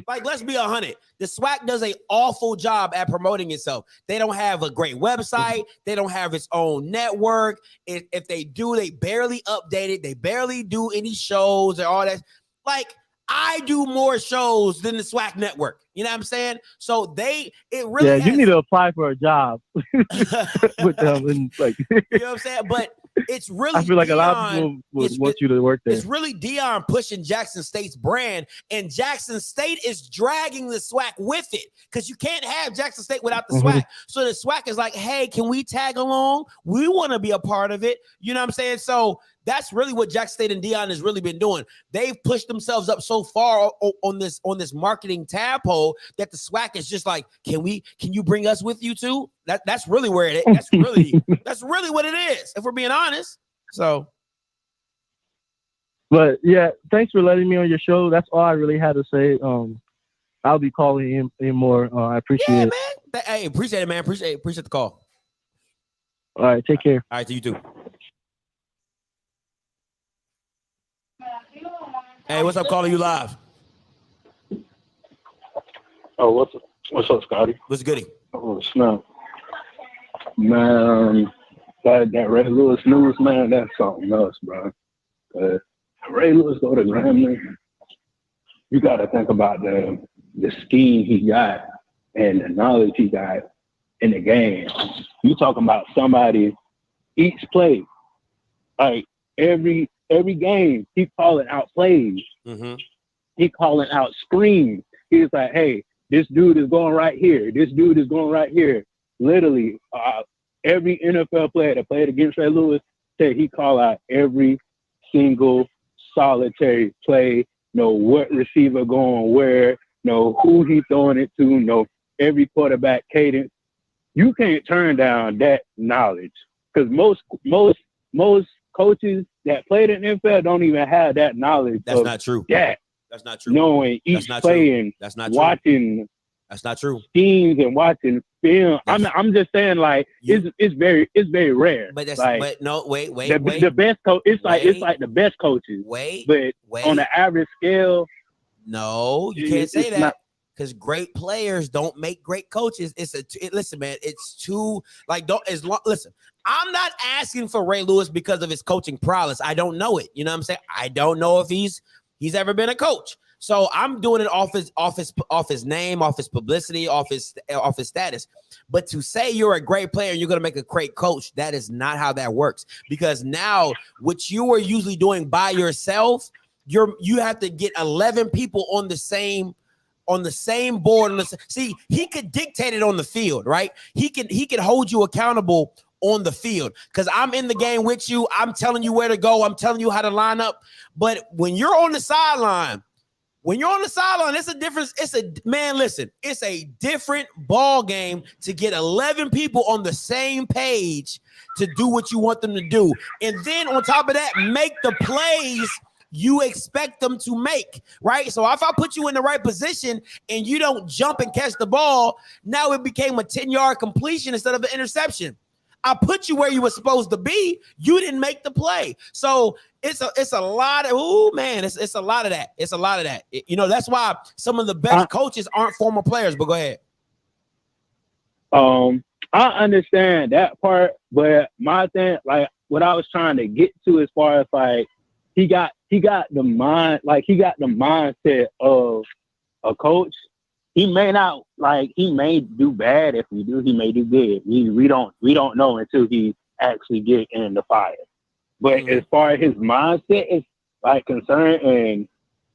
like, let's be 100. The SWAC does an awful job at promoting itself. They don't have a great website. They don't have its own network. If they do, they barely update it. They barely do any shows or all that. Like, I do more shows than the SWAC network. You know what I'm saying? So it really you need to apply for a job with them. And like, you know what I'm saying? But it's really, I feel like a lot of people would want you to work there. It's really Dion pushing Jackson State's brand, and Jackson State is dragging the SWAC with it, because you can't have Jackson State without the SWAC. So the SWAC is like, hey, can we tag along? We want to be a part of it. You know what I'm saying? So that's really what Jackson State and Dion has really been doing. They've pushed themselves up so far on this marketing tadpole that the SWAC is just like, can you bring us with you too? That's really where it is. That's really what it is, if we're being honest. So, but yeah, thanks for letting me on your show. That's all I really had to say. I'll be calling in more. I appreciate it. Man. Hey, appreciate it, man. Appreciate the call. All right, take care. All right, to you too. Hey, what's up? Calling you live. Oh, what's up, Scotty? What's goody? Oh, snap. Man, that Ray Lewis news, man, that's something else, bro. Ray Lewis go to Grambling, you got to think about the scheme he got and the knowledge he got in the game. You talking about somebody each play, like every game, he calling out plays. He calling out screens. He's like, hey, this dude is going right here. This dude is going right here. Literally, every NFL player that played against Ray Lewis said he called out every single solitary play, know what receiver going where, know who he throwing it to, know every quarterback cadence. You can't turn down that knowledge, because most coaches that played in the NFL don't even have that knowledge. That's not true. That's not true. Knowing each play and that's not true. Watching. That's not true. Schemes and watching film. I'm just saying, like, it's very rare. But that's like, but no, wait. The best coach. It's like the best coaches. But on the average scale, no, you can't say that, because great players don't make great coaches. Listen, man. It's too listen. I'm not asking for Ray Lewis because of his coaching prowess. I don't know it. You know what I'm saying? I don't know if he's ever been a coach. So I'm doing it off his name, off his publicity, off his status. But to say you're a great player and you're going to make a great coach, that is not how that works. Because now what you are usually doing by yourself, you have to get 11 people on the same board. See, he could dictate it on the field, right? He can hold you accountable on the field, because I'm in the game with you. I'm telling you where to go. I'm telling you how to line up. But when you're on the sideline, it's a difference. It's a different ball game to get 11 people on the same page to do what you want them to do. And then on top of that, make the plays you expect them to make, right? So if I put you in the right position and you don't jump and catch the ball, now it became a 10-yard completion instead of an interception. I put you where you were supposed to be. You didn't make the play. So it's a lot of, it's a lot of that. It's a lot of that. That's why some of the best coaches aren't former players, but go ahead. I understand that part, but my thing, like what I was trying to get to as far as like, he got the mindset of a coach. He may not, he may do bad. If we do, he may do good. We don't know until he actually get in the fire. But as far as his mindset is like concerned and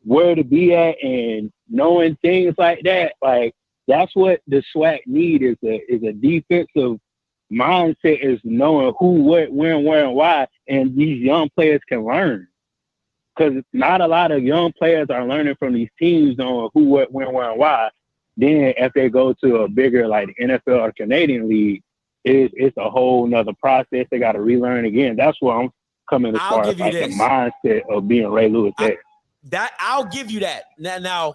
where to be at and knowing things like that, like that's what the SWAC need is a defensive mindset, is knowing who, what, when, where, and why, and these young players can learn. Because not a lot of young players are learning from these teams on who, what, when, where, and why. Then if they go to a bigger like NFL or Canadian league, it's a whole nother process. They got to relearn again. That's where I'm coming as far as like the mindset of being Ray Lewis. I'll give you that. Now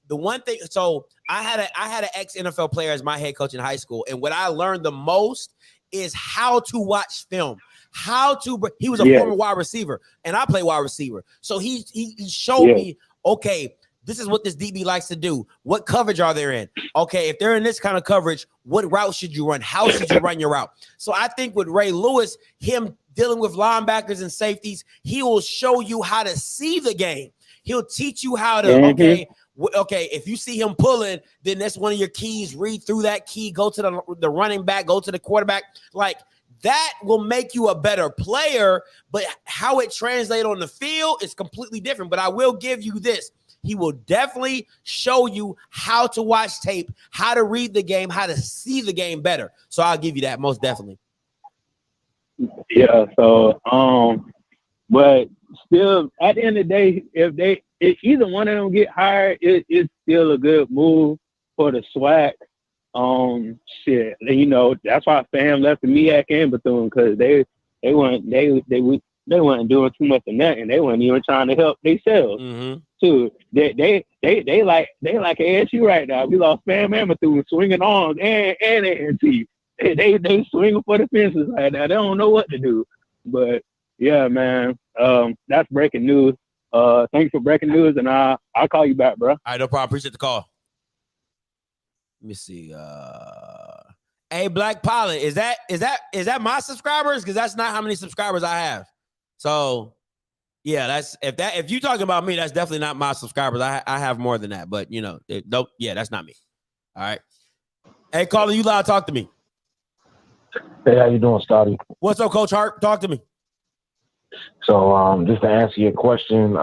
the one thing. So I had an ex-NFL player as my head coach in high school, and what I learned the most is how to watch film, how to. He was a former wide receiver, and I play wide receiver. So he showed me, okay, this is what this DB likes to do. What coverage are they in? Okay, if they're in this kind of coverage, what route should you run? How should you run your route? So I think with Ray Lewis, him dealing with linebackers and safeties, he will show you how to see the game. He'll teach you how to, okay, if you see him pulling, then that's one of your keys. Read through that key, go to the running back, go to the quarterback. Like, that will make you a better player, but how it translates on the field is completely different. But I will give you this. He will definitely show you how to watch tape, how to read the game, how to see the game better. So I'll give you that, most definitely. Yeah, so, but still, at the end of the day, if either one of them get hired, it's still a good move for the SWAC. Shit, you know, that's why Fam left the MEAC and Bethune, because they weren't doing too much of that, and they weren't even trying to help themselves too. They like ASU right now. We lost Fam and Bethune, swinging arms and A&T. They swinging for the fences right now. They don't know what to do. But yeah, man, that's breaking news. Thanks for breaking news, and I'll call you back, bro. All right, no problem. Appreciate the call. Let me see. Hey, Black Pilot, is that my subscribers? Because that's not how many subscribers I have. So yeah, that's if you talking about me, that's definitely not my subscribers. I have more than that, but you know, that's not me. All right. Hey, caller, you loud, talk to me. Hey, how you doing, Scotty? What's up, Coach Hart? Talk to me. So, just to answer your question,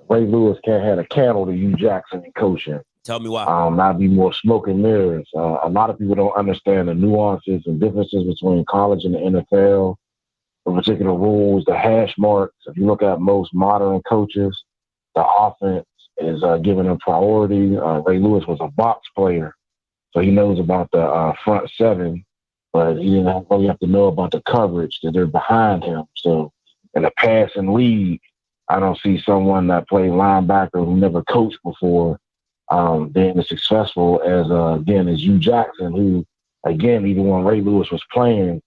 Ray Lewis can't have a candle to Hue Jackson in coaching. Tell me why. That'd be more smoke and mirrors. A lot of people don't understand the nuances and differences between college and the NFL, the particular rules, the hash marks. If you look at most modern coaches, the offense is given a priority. Ray Lewis was a box player, so he knows about the front seven, but he didn't really have to know about the coverage that they're behind him. So in a passing league, I don't see someone that played linebacker who never coached before being as successful as Hue Jackson, who, again, even when Ray Lewis was playing,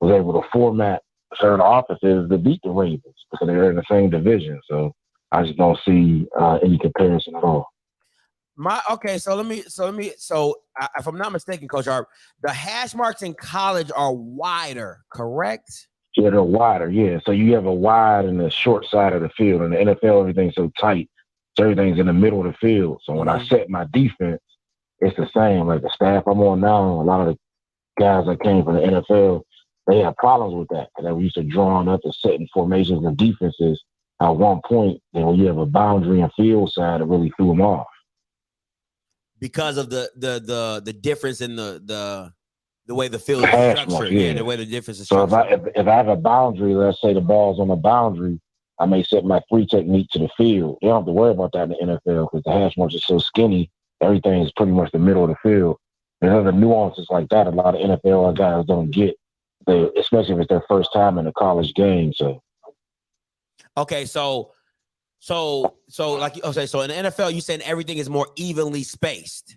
was able to format certain offenses to beat the Ravens because they're in the same division. So I just don't see any comparison at all. If I'm not mistaken, Coach Hart, the hash marks in college are wider, correct? Yeah, they're wider, yeah. So you have a wide and a short side of the field. In the NFL, everything's so tight. So everything's in the middle of the field. So when I set my defense, it's the same. Like the staff I'm on now, a lot of the guys that came from the NFL, they had problems with that. Because we used to drawing up and setting formations and defenses at one point. And when you have a boundary and field side, it really threw them off. Because of the difference in the way the field is structured. Yeah, the way the difference is structured. So if I have a boundary, let's say the ball's on the boundary, I may set my free technique to the field. You don't have to worry about that in the NFL because the hash marks are so skinny. Everything is pretty much the middle of the field. There's other nuances like that a lot of NFL guys don't get, especially if it's their first time in a college game. So, okay, so in the NFL, you saying everything is more evenly spaced.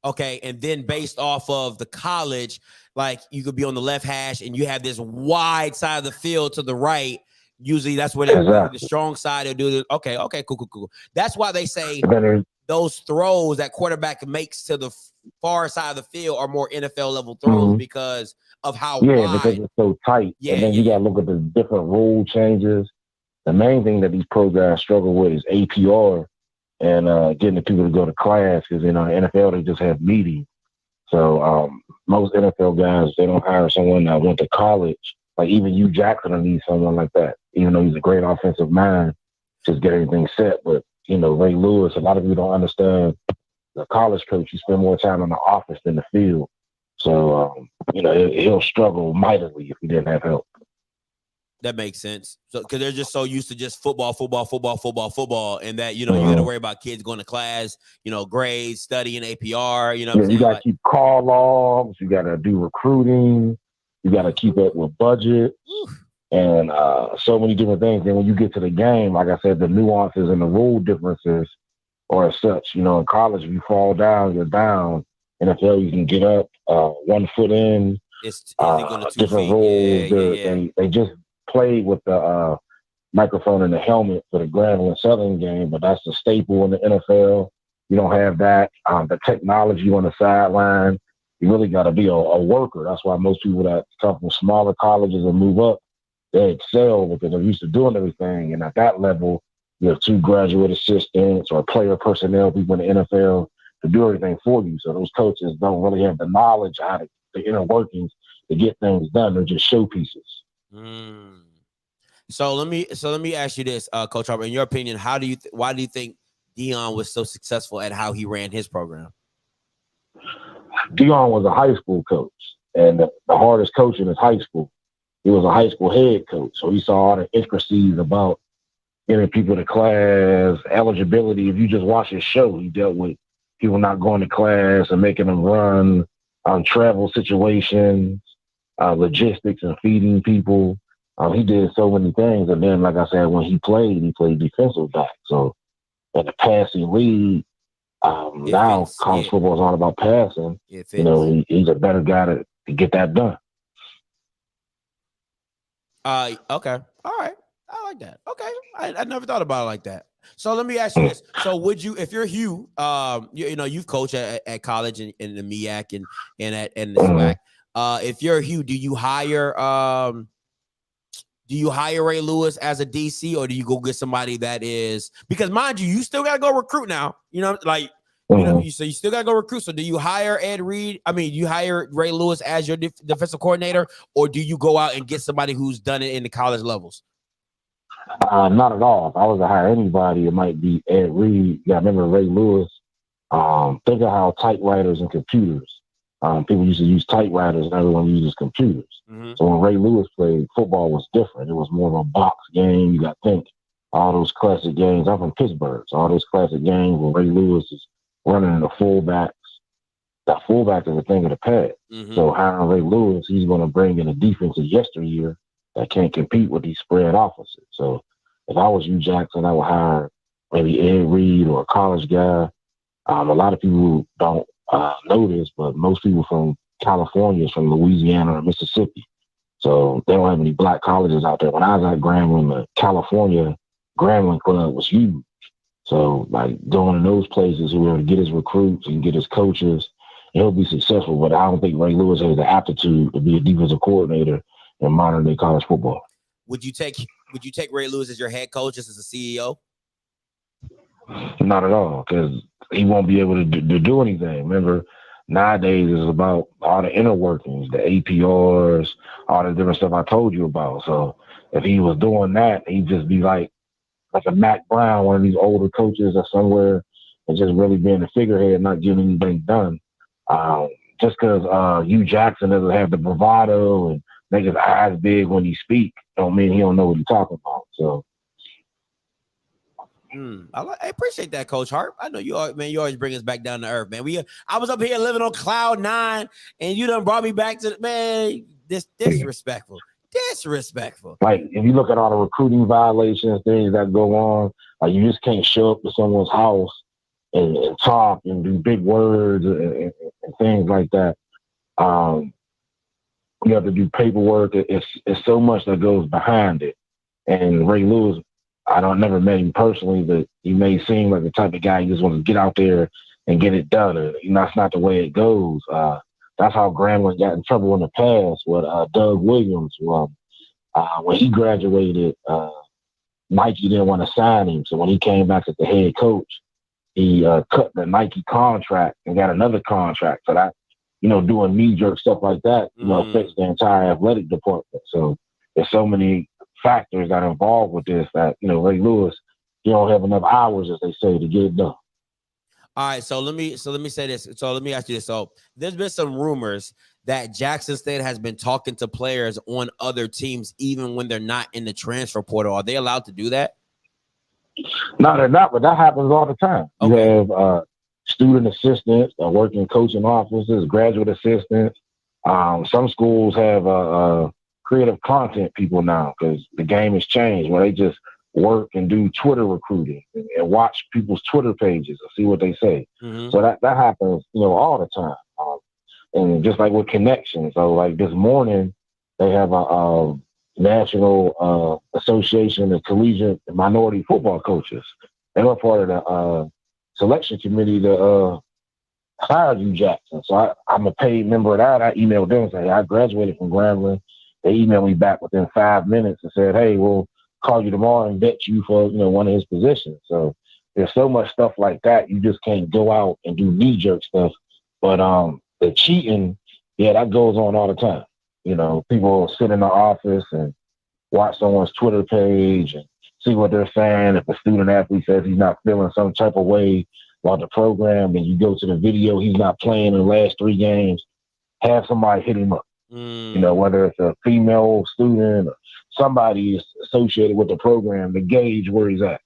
Okay, and then based off of the college, like you could be on the left hash and you have this wide side of the field to the right. Usually that's where the strong side will do. Okay, cool. That's why they say those throws that quarterback makes to the far side of the field are more NFL level throws because of how wide. Because it's so tight. Yeah, and then you got to look at the different rule changes. The main thing that these pro guys struggle with is APR and getting the people to go to class because, in the NFL, they just have meetings. So most NFL guys, they don't hire someone that went to college. Like even Hue Jackson will need someone like that, even though he's a great offensive mind, just get everything set. But, Ray Lewis, a lot of you don't understand the college coach, you spend more time in the office than the field. So, he'll struggle mightily if he didn't have help. That makes sense. So, because they're just so used to just football, and that, you got to worry about kids going to class, grades, studying, APR, you got to keep call logs, you got to do recruiting. You got to keep up with budget and so many different things. And when you get to the game, like I said, the nuances and the rule differences are as such. In college, if you fall down, you're down. NFL, you can get up 1 foot in, is it going to 2 different feet? roles. Yeah. And they just played with the microphone in the helmet for the Grambling and Southern game, but that's the staple in the NFL. You don't have that. The technology on the sideline, you really got to be a worker. That's why most people that come from smaller colleges and move up, they excel because they're used to doing everything. And at that level, you have 2 graduate assistants or player personnel people in the NFL to do everything for you. So those coaches don't really have the knowledge how to the inner workings to get things done. They're just showpieces. So let me ask you this, Coach Harper. In your opinion, why do you think Deion was so successful at how he ran his program? Deion was a high school coach, and the hardest coach in his high school. He was a high school head coach, so he saw all the intricacies about getting people to class, eligibility. If you just watch his show, he dealt with people not going to class and making them run on travel situations, logistics and feeding people. He did so many things. And then, like I said, when he played defensive back. So in the passing league, now college football is all about passing. You know, he's a better guy to get that done. Okay. All right. I like that. Okay. I never thought about it like that. So let me ask you this. So would you, if you're Hue, you've coached at college and in the MEAC and at the SWAC. If you're Hugh, do you hire Ray Lewis as a DC, or do you go get somebody that is, because mind you still gotta go recruit now, so you still gotta go recruit. So do you hire you hire Ray Lewis as your defensive coordinator, or do you go out and get somebody who's done it in the college levels? Not at all. If I was to hire anybody, it might be Ed Reed. Yeah, I remember Ray Lewis. Think of how typewriters and computers. People used to use typewriters, and everyone uses computers. So when Ray Lewis played, football was different. It was more of a box game. You got to think all those classic games. I'm from Pittsburgh, so all those classic games where Ray Lewis is running the fullbacks. That fullback is a thing of the past. So hiring Ray Lewis, he's going to bring in a defense of yesteryear that can't compete with these spread offenses. So if I was Hue Jackson, I would hire maybe Ed Reed or a college guy. A lot of people don't know this, but most people from California is from Louisiana or Mississippi. So they don't have any black colleges out there. When I was at Grambling, the California Grambling Club was huge. So like going to those places, who will get his recruits and get his coaches, and he'll be successful. But I don't think Ray Lewis has the aptitude to be a defensive coordinator in modern day college football. Would you take Ray Lewis as your head coach, just as a CEO? Not at all, because he won't be able to do anything. Remember, nowadays it's about all the inner workings, the APRs, all the different stuff I told you about. So if he was doing that, he'd just be like a Mac Brown, one of these older coaches or somewhere, and just really being a figurehead, not getting anything done. Just because Hue Jackson doesn't have the bravado and make his eyes big when he speak, don't mean he don't know what he's talking about. So. I appreciate that, Coach Hart. I know you always bring us back down to earth, man. I was up here living on cloud 9, and you done brought me back to disrespectful. Like if you look at all the recruiting violations, things that go on, like you just can't show up to someone's house and talk and do big words and things like that. You have to do paperwork. It's so much that goes behind it. And Ray Lewis, I never met him personally, but he may seem like the type of guy who just wants to get out there and get it done. That's not the way it goes. That's how Grambling got in trouble in the past with Doug Williams. When he graduated, Nike didn't want to sign him. So when he came back as the head coach, he cut the Nike contract and got another contract. So that, doing knee-jerk stuff like that, affects the entire athletic department. So there's so many factors that are involved with this that, Ray Lewis, he don't have enough hours, as they say, to get it done. All right, so let me say this. So let me ask you this. So there's been some rumors that Jackson State has been talking to players on other teams, even when they're not in the transfer portal. Are they allowed to do that? No, they're not, but that happens all the time. Okay. You have student assistants that work in coaching offices, graduate assistants. Some schools have creative content people now, because the game has changed, where they just work and do Twitter recruiting and watch people's Twitter pages and see what they say. So that happens, all the time. and just like with connections. So like this morning, they have a National Association of Collegiate and Minority Football Coaches. They were part of the selection committee to hire Hue Jackson. So I'm a paid member of that. I emailed them and said, hey, I graduated from Grambling. They emailed me back within 5 minutes and said, hey, we'll call you tomorrow and vet you for, one of his positions. So there's so much stuff like that. You just can't go out and do knee-jerk stuff. But the cheating, yeah, that goes on all the time. People sit in the office and watch someone's Twitter page and see what they're saying. If a student athlete says he's not feeling some type of way about the program, and you go to the video, he's not playing in the last 3 games, have somebody hit him up. Whether it's a female student or somebody associated with the program to gauge where he's at.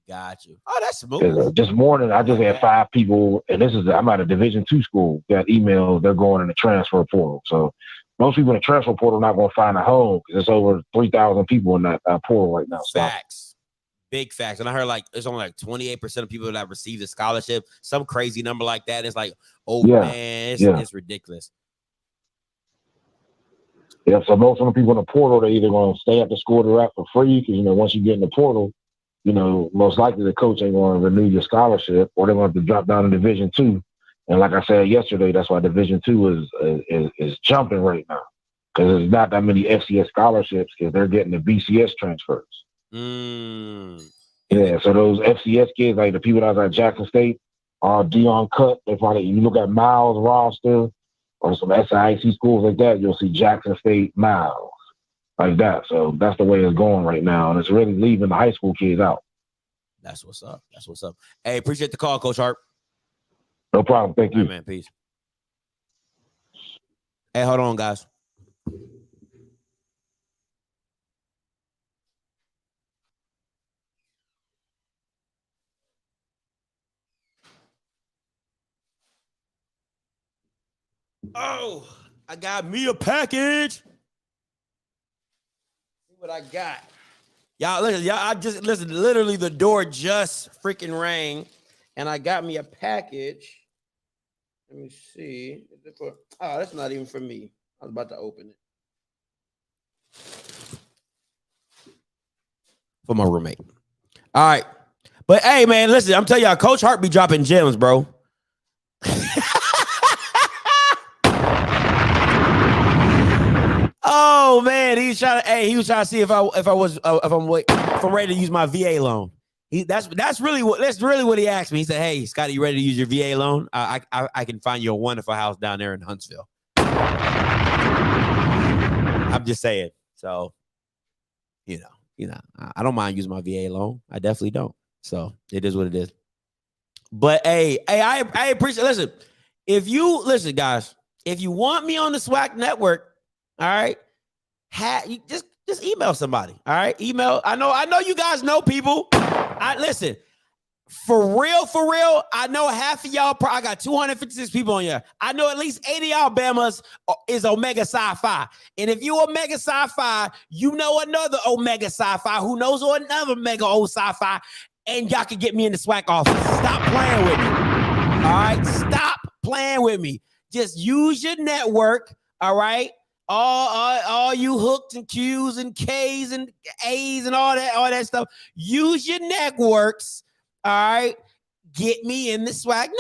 Got you. Oh, that's smooth. This morning, I just had 5 people, and I'm at a Division II school, got emails, they're going in the transfer portal. So most people in the transfer portal are not going to find a home because there's over 3,000 people in that portal right now. Facts. Big facts. And I heard it's only 28% of people that receive the scholarship. Some crazy number like that. It's man, it's ridiculous. Yeah, so most of the people in the portal, they're either going to stay at the school they're at for free because, once you get in the portal, most likely the coach ain't going to renew your scholarship, or they're going to have to drop down to Division II. And like I said yesterday, that's why Division II is jumping right now, because there's not that many FCS scholarships because they're getting the BCS transfers. Yeah, so those FCS kids, like the people that was at Jackson State, are Dion Cut. They probably, you look at Miles' roster or some SIAC schools like that, you'll see Jackson State, Miles, like that. So that's the way it's going right now, and it's really leaving the high school kids out. That's what's up. That's what's up. Hey, appreciate the call, Coach Hart. No problem. Thank you. All right, man. Peace. Hey, hold on, guys. Oh, I got me a package. See what I got. Y'all, listen, literally the door just freaking rang, and I got me a package. Let me see. Is it for, that's not even for me. I was about to open it. For my roommate. All right. But hey, man, listen, I'm telling y'all, Coach Hart be dropping gems, bro. Oh man, he was trying to see if I'm ready to use my VA loan. That's really what he asked me. He said, "Hey, Scotty, you ready to use your VA loan? I can find you a wonderful house down there in Huntsville." I'm just saying. So, I don't mind using my VA loan. I definitely don't. So it is what it is. But hey, I appreciate. Listen, guys, if you want me on the SWAC network, all right, you just email somebody. All right, email. I know you guys know people. Listen, for real. I know half of y'all. I got 256 people on here. I know at least 80 Alabama's is Omega Sci-Fi. And if you Omega Sci-Fi, you know another Omega Sci-Fi who knows another Mega O Sci-Fi, and y'all can get me in the SWAC office. Stop playing with me. All right, stop playing with me. Just use your network. All right. All you hooks and Q's and K's and A's and all that stuff. Use your networks. All right. Get me in the SWAC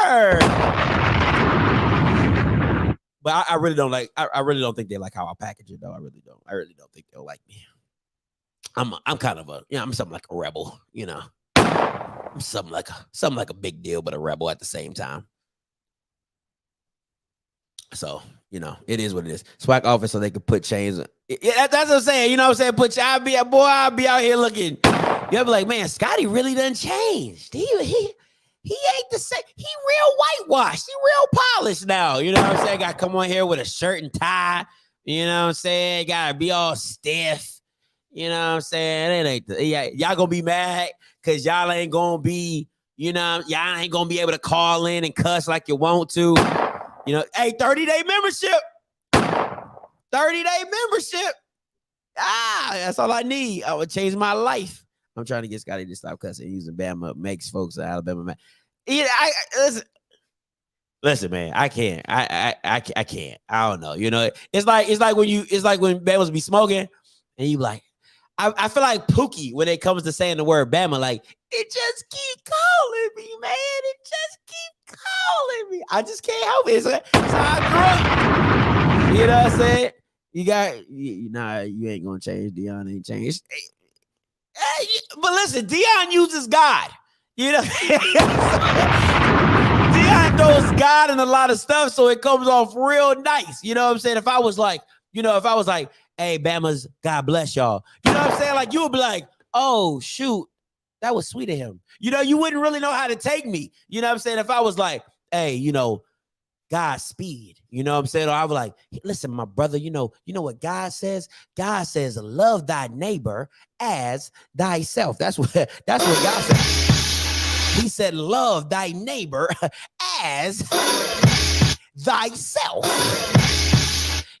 network. But I really don't think they like how I package it though. I really don't think they'll like me. I'm kind of I'm something like a rebel, I'm something like a big deal, but a rebel at the same time. So, it is what it is. SWAC office so they can put chains. Yeah, that's what I'm saying. You know what I'm saying? I'll be out here looking. You'll be like, man, Scotty really done changed. He ain't the same. He real whitewashed. He real polished now. You know what I'm saying? Got to come on here with a shirt and tie. You know what I'm saying? Got to be all stiff. You know what I'm saying? It ain't y'all going to be mad because y'all ain't going to be, y'all ain't going to be able to call in and cuss like you want to. Hey, 30-day membership. 30-day membership. That's all I need. I would change my life. I'm trying to get Scotty to stop cussing. Using Bama makes folks in Alabama mad. Listen. Listen, man, I can't. I can't. I don't know. You know, it's like when Bama's be smoking, and you like, I feel like Pookie when it comes to saying the word Bama, like it just keep calling me, man. It just keep calling me. I just can't help it. It's how I grew up. You know what I'm saying? You ain't gonna change. Deion ain't changed. But listen, Deion uses God. You know, Deion throws God in a lot of stuff, so it comes off real nice. You know what I'm saying? If I was like, hey, Bama's, God bless y'all. You know what I'm saying? Like, you would be like, oh, shoot, that was sweet of him. You know, you wouldn't really know how to take me. You know what I'm saying? If I was like, hey, Godspeed. You know what I'm saying? Or I was like, listen, my brother, you know what God says? God says, love thy neighbor as thyself. That's what God said. He said, love thy neighbor as thyself.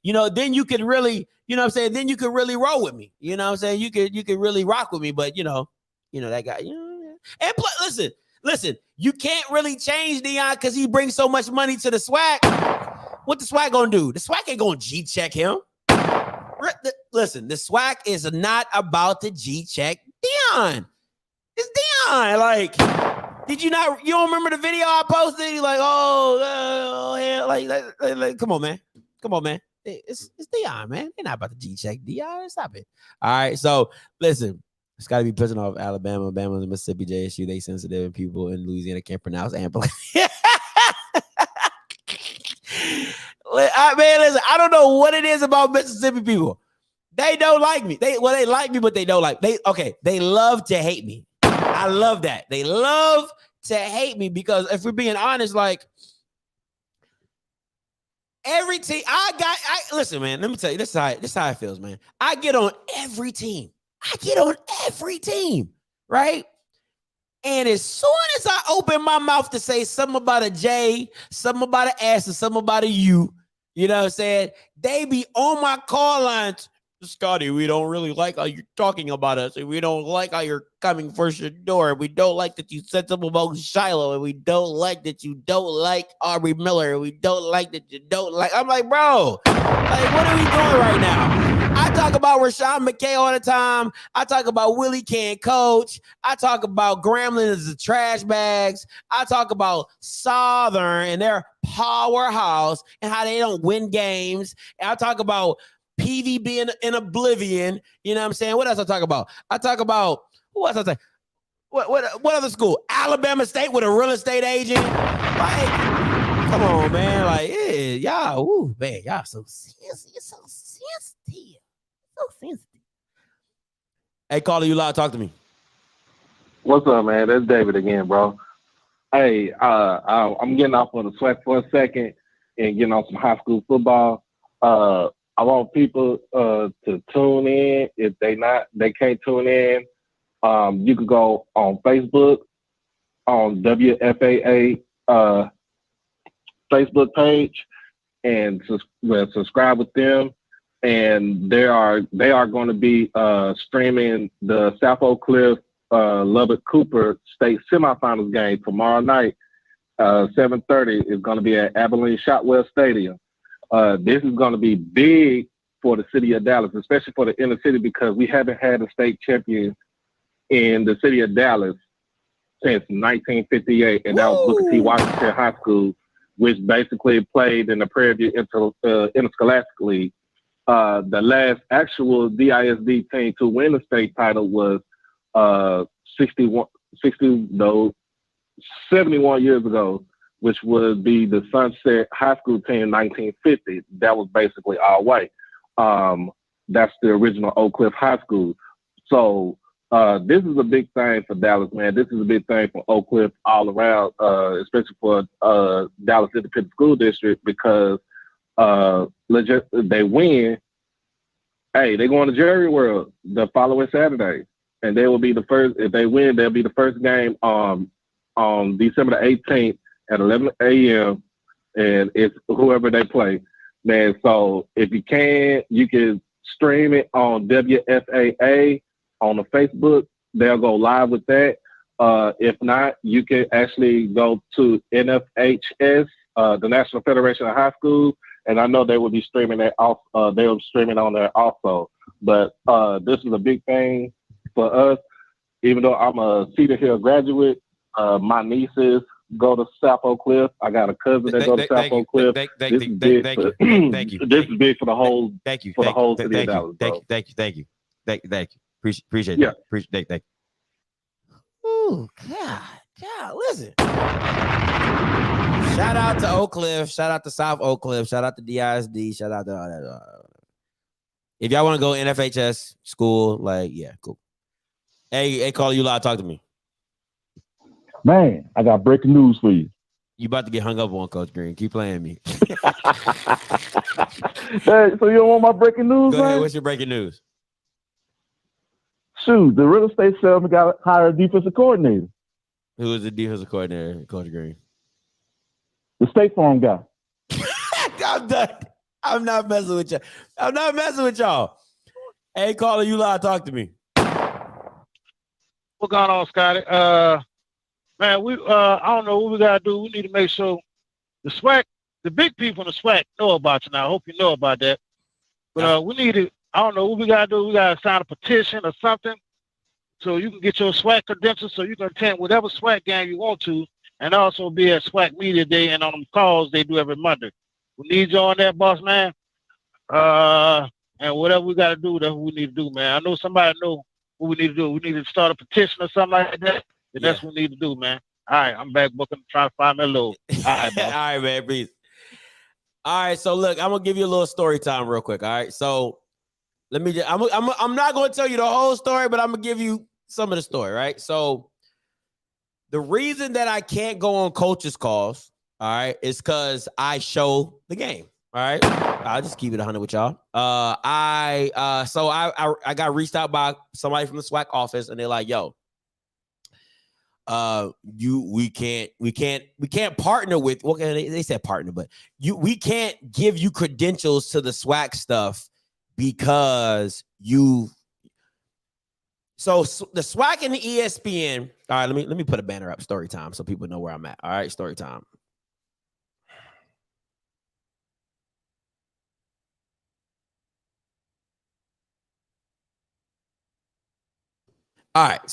Then you could really, then you could really roll with me. You know what I'm saying? You could really rock with me, but that guy, And listen, you can't really change Deion because he brings so much money to the SWAC. What the SWAC gonna do? The SWAC ain't gonna G-check him. Listen, the SWAC is not about to G-check Deion. It's Deion. Like, you don't remember the video I posted? You're like, like, come on, man. It's Deion, man. They're not about to G-check Deion. Stop it. All right, so listen. It's got to be pissing off Alabama, Bama, and Mississippi, JSU. They sensitive, and people in Louisiana can't pronounce amplified. Man, listen, I don't know what it is about Mississippi people. They don't like me. They like me, but they don't like me. They love to hate me. I love that. They love to hate me because if we're being honest, like every team listen, man, let me tell you, this is how it feels, man. I get on every team, right? And as soon as I open my mouth to say something about a J, something about an S, and something about a U, you know what I'm saying? They be on my call lines. Scotty, we don't really like how you're talking about us, and we don't like how you're coming for your door. We don't like that you said something about Shiloh, and we don't like that you don't like Aubrey Miller, and we don't like that you don't like. I'm like, bro, like, what are we doing right now? I talk about Rashawn McKay all the time. I talk about Willie can't coach. I talk about Grambling as the trash bags. I talk about Southern and their powerhouse and how they don't win games. And I talk about PV being in oblivion. You know what I'm saying? What else I talk about? I talk about, who else I say? What other school? Alabama State with a real estate agent. Like, come on, man. Like, yeah, y'all, ooh, man, y'all so sensitive. You're so sensitive. So sensitive. Hey, caller, you loud. Talk to me. What's up, man? That's David again, bro. Hey, I'm getting off on the SWAC for a second and getting on some high school football. I want people to tune in. If they can't tune in. You can go on Facebook on WFAA Facebook page and subscribe with them. And they are going to be streaming the South Oak Cliff Lubbock Cooper State semifinals game tomorrow night. 7:30 is going to be at Abilene Shotwell Stadium. This is going to be big for the city of Dallas, especially for the inner city, because we haven't had a state champion in the city of Dallas since 1958, and that was Booker T. Washington High School, which basically played in the Prairie View Interscholastic League. The last actual DISD team to win the state title was 71 years ago, which would be the Sunset High School team in 1950. That was basically all white. That's the original Oak Cliff High School. So this is a big thing for Dallas, man. This is a big thing for Oak Cliff all around, especially for Dallas Independent School District, because they win. Hey, they go on to Jerry World the following Saturday, and they will be the first. If they win, they'll be the first game on December the 18th at 11 a.m. and it's whoever they play, man. So if you can stream it on WFAA on the Facebook. They'll go live with that. If not, you can actually go to NFHS the National Federation of High Schools, and I know they will be streaming that off. They will be streaming on there also. But this is a big thing for us. Even though I'm a Cedar Hill graduate, my nieces go to South Oak Cliff. I got a cousin that go to South Oak Cliff. This is big. Thank you. This is big for the whole. Thank you. For the whole city of Dallas. Thank you. Appreciate Yeah. that. Thank you. Ooh, God, listen. Shout out to Oak Cliff. Shout out to South Oak Cliff. Shout out to DISD. Shout out to all that. If y'all want to go NFHS school, like, yeah, cool. Hey, call you live. Talk to me. Man, I got breaking news for you. You about to get hung up on, Coach Green. Keep playing me. Hey, so you don't want my breaking news, Go ahead. man? What's your breaking news? Shoot, the real estate salesman got to hire a defensive coordinator. Who is the defensive coordinator, Coach Green? The State Farm guy. I'm done. I'm not messing with y'all. Hey, caller, you live. Talk to me. What's going on, Scotty? Man, I don't know what we gotta do. We need to make sure the SWAC, the big people in the SWAC know about you now. I hope you know about that. But we need to, I don't know what we gotta do. We gotta sign a petition or something so you can get your SWAC credentials so you can attend whatever SWAC game you want to, and also be at SWAC Media Day and on them calls they do every Monday. We need you on that, boss man. And whatever we gotta do, that's what we need to do, man. I know somebody know what we need to do. We need to start a petition or something like that. And that's what we need to do, man. All right, I'm back booking, trying to find me a little. All right, boss. All right, man, please. All right, so look, I'm gonna give you a little story time real quick. All right, so let me just, I'm not gonna tell you the whole story, but I'm gonna give you some of the story, right? So the reason that I can't go on coaches calls, all right, is because I show the game. All right, I'll just keep it 100 with y'all. I got reached out by somebody from the SWAC office, and they're like, "Yo, we can't partner with." Well, they said partner, but we can't give you credentials to the SWAC stuff because you. So the SWAC and the ESPN. All right, let me put a banner up. Story time, so people know where I'm at. All right, story time. All right,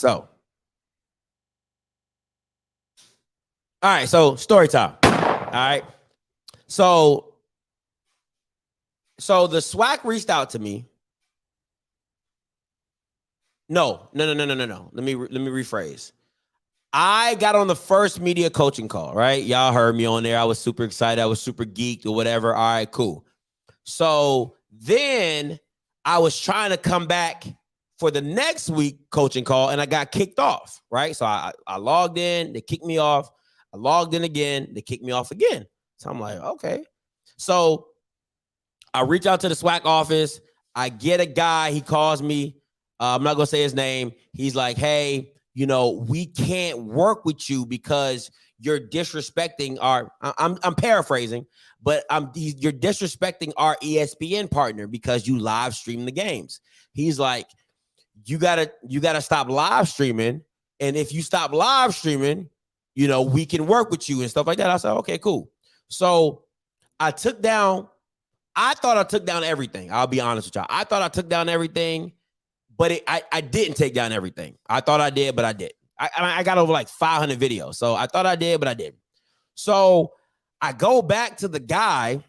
so story time. All right. So the SWAC reached out to me. No. Let me rephrase. I got on the first media coaching call, right? Y'all heard me on there. I was super excited. I was super geeked or whatever. All right, cool. So then I was trying to come back for the next week coaching call, and I got kicked off, right? So I logged in, they kicked me off. I logged in again, they kicked me off again. So I'm like, okay. So I reach out to the SWAC office. I get a guy, he calls me. I'm not going to say his name. He's like, hey, we can't work with you because you're disrespecting our, I'm paraphrasing, but you're disrespecting our ESPN partner because you live stream the games. He's like, you gotta stop live streaming. And if you stop live streaming, we can work with you and stuff like that. I said, okay, cool. So I thought I took down everything. I'll be honest with y'all. I thought I took down everything, but I didn't take down everything. I thought I did, but I didn't. I got over like 500 videos. So I thought I did, but I didn't. So I go back to the guy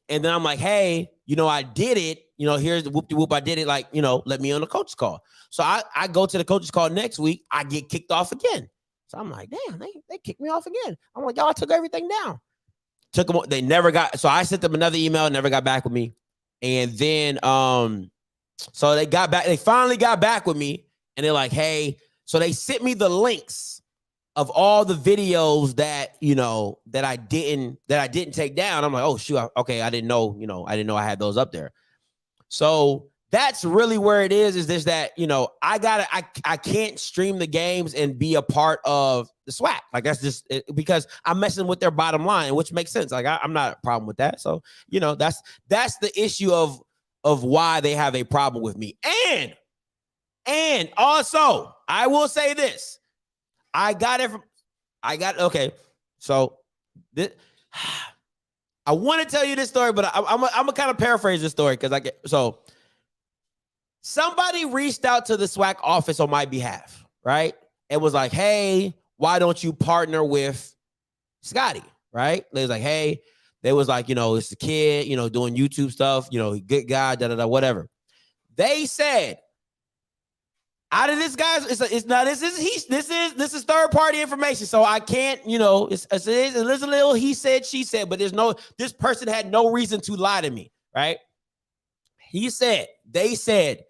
and then I'm like, hey, I did it. Here's the whoop-de-whoop. I did it. Like, let me on the coach's call. So I go to the coach's call next week. I get kicked off again. So I'm like, damn, they kicked me off again. I'm like, y'all took everything down. Took them. They never got. So I sent them another email. Never got back with me. And then, so they got back. They finally got back with me, and they're like, hey. So they sent me the links of all the videos that that I didn't take down. I'm like, oh shoot, okay, I didn't know. I didn't know I had those up there. So that's really where it is this that I can't stream the games and be a part of the SWAC. Like that's just because I'm messing with their bottom line, which makes sense. Like I'm not a problem with that. So that's the issue of why they have a problem with me. And also I will say this. Okay. So I want to tell you this story, but I'm gonna kind of paraphrase this story because somebody reached out to the SWAC office on my behalf, right? It was like, hey, why don't you partner with Scotty, right? They was like, hey, they was like, it's the kid, doing YouTube stuff, good guy, whatever. They said, out of this guy's, this is third party information, so I can't, it's a little he said, she said, but this person had no reason to lie to me, right? They said,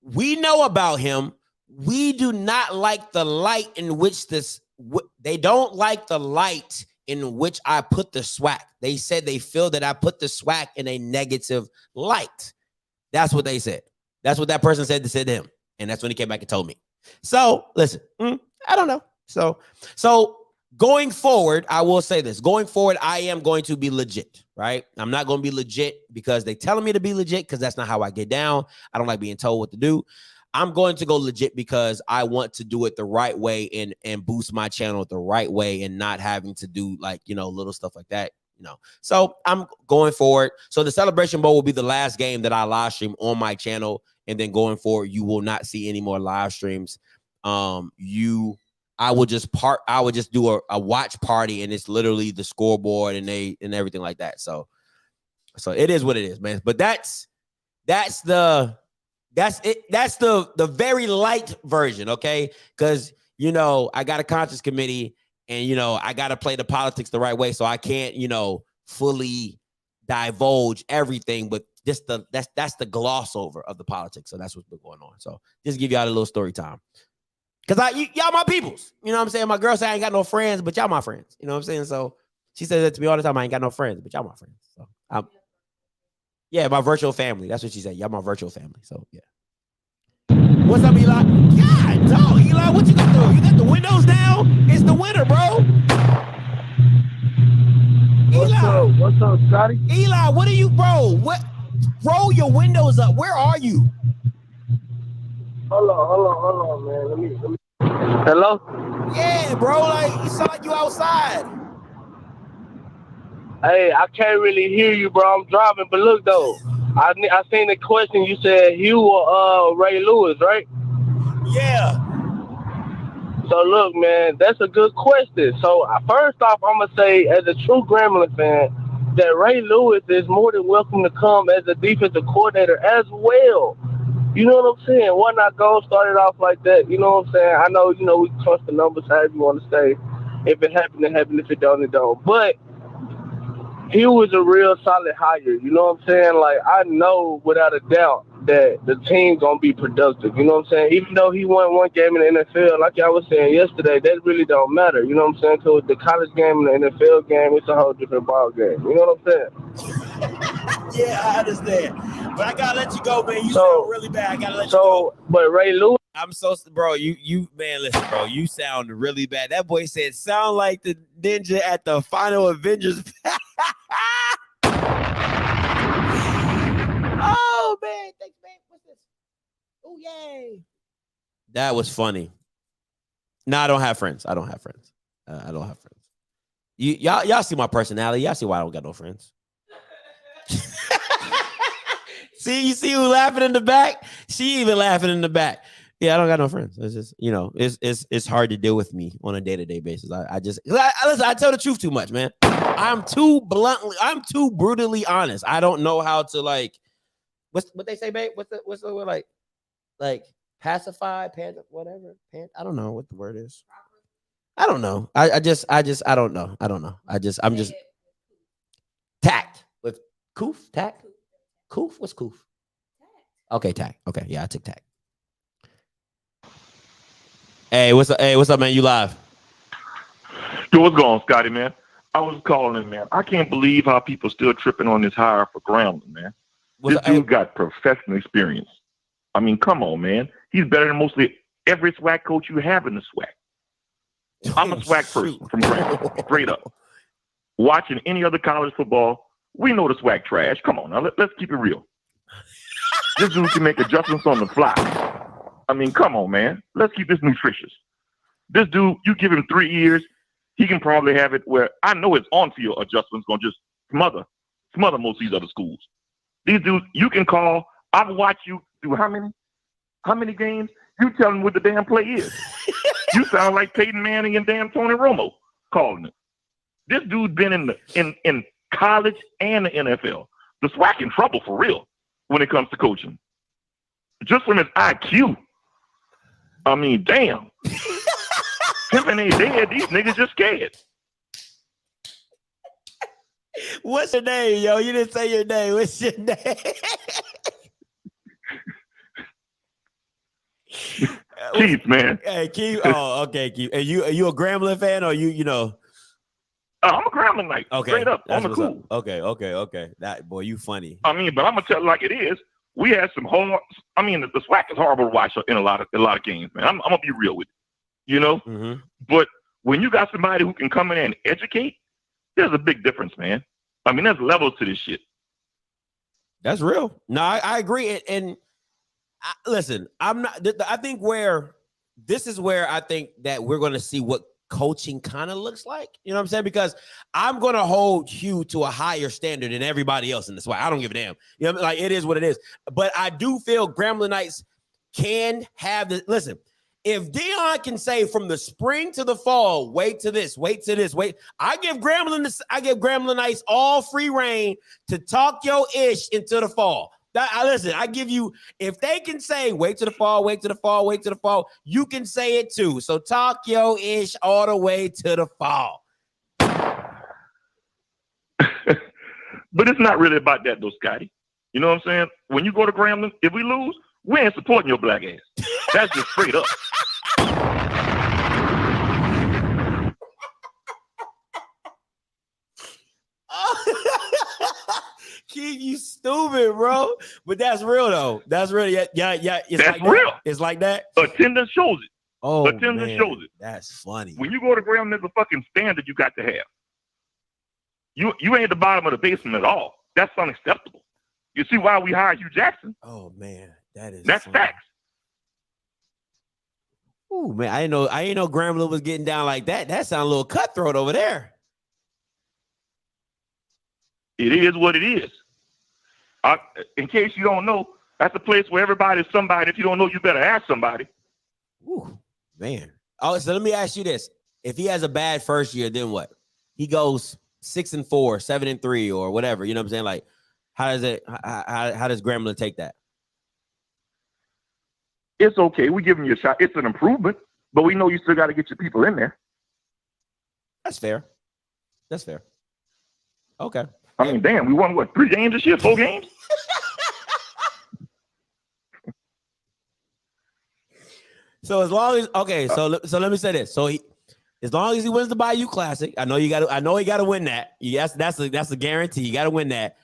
we know about him. We do not like the light in which they don't like the light in which I put the SWAC. They said they feel that I put the SWAC in a negative light. That's what they said. That's what that person said to him. And that's when he came back and told me. So listen, I don't know. So going forward, I will say this. Going forward, I am going to be legit, right? I'm not going to be legit because they telling me to be legit because that's not how I get down. I don't like being told what to do. I'm going to go legit because I want to do it the right way and boost my channel the right way and not having to do little stuff like that. So I'm going forward. So the Celebration Bowl will be the last game that I live stream on my channel. And then going forward, you will not see any more live streams. I would just do a watch party, and it's literally the scoreboard and everything like that. So it is what it is, man. But that's the very light version, okay? Because I got a conscience committee, and I got to play the politics the right way, so I can't fully divulge everything, but that's the gloss over of the politics. So that's what's been going on. So just give y'all a little story time. Because y'all my peoples. You know what I'm saying? My girl said I ain't got no friends, but y'all my friends. You know what I'm saying? So she says that to me all the time. I ain't got no friends, but y'all my friends. So yeah, my virtual family. That's what she said. Y'all my virtual family. So yeah. What's up, Eli? God, dog, Eli, what you gonna do? You got the windows down? It's the winter, bro. Eli, what's up, Scotty? Eli, what are you, bro? What? Roll your windows up. Where are you? Hold on, man. Let me. Hello? Yeah, bro. Like you sound like you outside. Hey, I can't really hear you, bro. I'm driving, but look though, I seen the question. You said Hue or Ray Lewis, right? Yeah. So look, man, that's a good question. So first off, I'm gonna say, as a true Grambling fan, that Ray Lewis is more than welcome to come as a defensive coordinator as well. You know what I'm saying? Why not go start it off like that? You know what I'm saying? I know, we trust the numbers, however you want to say. If it happened, it happened. If it don't, it don't. But he was a real solid hire. You know what I'm saying? Like, I know without a doubt that the team going to be productive. You know what I'm saying? Even though he won one game in the NFL, like I was saying yesterday, that really don't matter. You know what I'm saying? Because the college game and the NFL game, it's a whole different ball game. You know what I'm saying? Yeah, I understand. But I got to let you go, man. You sound really bad. I got to let you go. But Ray Lewis. I'm so, bro, man, listen, bro, you sound really bad. That boy said, sound like the ninja at the final Avengers. Oh, man. Thanks, man. What's this? Oh, yay. That was funny. No, I don't have friends. I don't have friends. Y'all see my personality. Y'all see why I don't got no friends. You see who laughing in the back? She even laughing in the back. Yeah, I don't got no friends. It's just, it's hard to deal with me on a day-to-day basis. Listen, I tell the truth too much, man. I'm too brutally honest. I don't know how to what they say, babe? What's the word like pacify, whatever. I don't know what the word is. I don't know. I don't know. I'm just tact with coof, tact. Coof? What's coof? Okay, tact. Okay, yeah, I took tact. Hey, what's up, man? You live? Yo, what's going on, Scotty, man? I was calling, man. I can't believe how people still tripping on this hire for Grambling, man. This dude got professional experience. I mean, come on, man. He's better than mostly every SWAC coach you have in the SWAC. I'm a SWAC person from Grambling, straight up. Watching any other college football, we know the SWAC trash. Come on, now let's keep it real. This dude can make adjustments on the fly. I mean, come on, man. Let's keep this nutritious. This dude, you give him 3 years, he can probably have it where I know his on-field adjustment's going to just smother most of these other schools. These dudes, you can call. I've watched you do how many games? You tell them what the damn play is. You sound like Peyton Manning and damn Tony Romo calling it. This dude's been in college and the NFL. The SWAC in trouble for real when it comes to coaching. Just from his IQ. I mean, damn. Pimping ain't dead. These niggas just scared. What's your name, yo? You didn't say your name. What's your name? Keith, man. Hey, Keith. Oh, okay, Keith. Are you a Grambling fan or you know? I'm a Grambling Knight. Okay. Straight up. That's On the cool. Okay. That boy, you funny. I mean, but I'm gonna tell it like it is. We had some hard. I mean, the SWAC is horrible to watch in a lot of games, man. I'm gonna be real with you. You know? Mm-hmm. But when you got somebody who can come in and educate, there's a big difference, man. I mean, there's levels to this shit. That's real. No, I agree. And listen, I'm not. I think this is where I think that we're going to see what coaching kind of looks like. You know what I'm saying? Because I'm going to hold Hue to a higher standard than everybody else in this way. I don't give a damn. You know what I mean? Like, it is what it is. But I do feel Grambling Knights can have the listen. If Deion can say from the spring to the fall, wait to this, wait. I give Grambling Knights all free reign to talk your ish into the fall. Listen, I give you, if they can say wait to the fall, you can say it too. So talk your ish all the way to the fall. But it's not really about that though, Scotty. You know what I'm saying? When you go to Grambling, if we lose, we ain't supporting your black ass. That's just straight up. Keith, you stupid, bro. But that's real though. That's real. Yeah. It's that's like real. That. It's like that. Attendance shows it. Oh, attendance man. shows it. That's funny. When you go to Grambling, there's a fucking standard you got to have. You ain't at the bottom of the basement at all. That's unacceptable. You see why we hired Hue Jackson? Oh man, that's funny. facts. Oh man, I didn't know Grambling was getting down like that. That sounds a little cutthroat over there. It is what it is. In case you don't know, that's a place where everybody's somebody. If you don't know, you better ask somebody. Ooh, man. Oh, so let me ask you this: if he has a bad first year, then what? He goes 6-4, 7-3, or whatever. You know what I'm saying? Like, how does Grambling take that? It's okay. We're giving you a shot. It's an improvement, but we know you still got to get your people in there. That's fair. Okay. I mean, damn, we won what, 3 games this year? 4 games? So as long as so let me say this. So as long as he wins the Bayou Classic, I know he got to win that. Yes, that's a guarantee. You got to win that,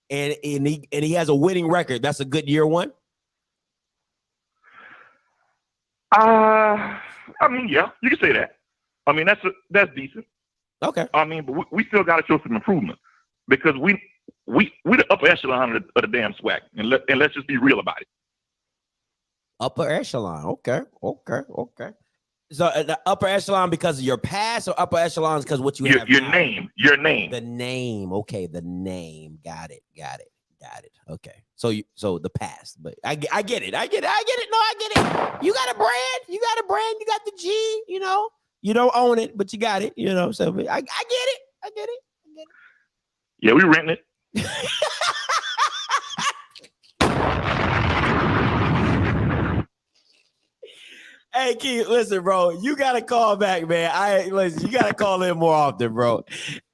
and he has a winning record. That's a good year one. I mean, yeah, you can say that. I mean, that's decent. Okay. I mean, but we still got to show some improvement because we the upper echelon of the damn SWAC, and let's just be real about it. Upper echelon. Okay. So the upper echelon because of your past, or upper echelon because what you have? Your name. The name. Okay. The name. Got it. Okay. So the past, but I get it. No, I get it. You got a brand. You got the G. You know, you don't own it, but you got it. You know, so I get it. Yeah, we renting it. Hey, Keith, listen, bro. You gotta call back, man. You gotta call in more often, bro.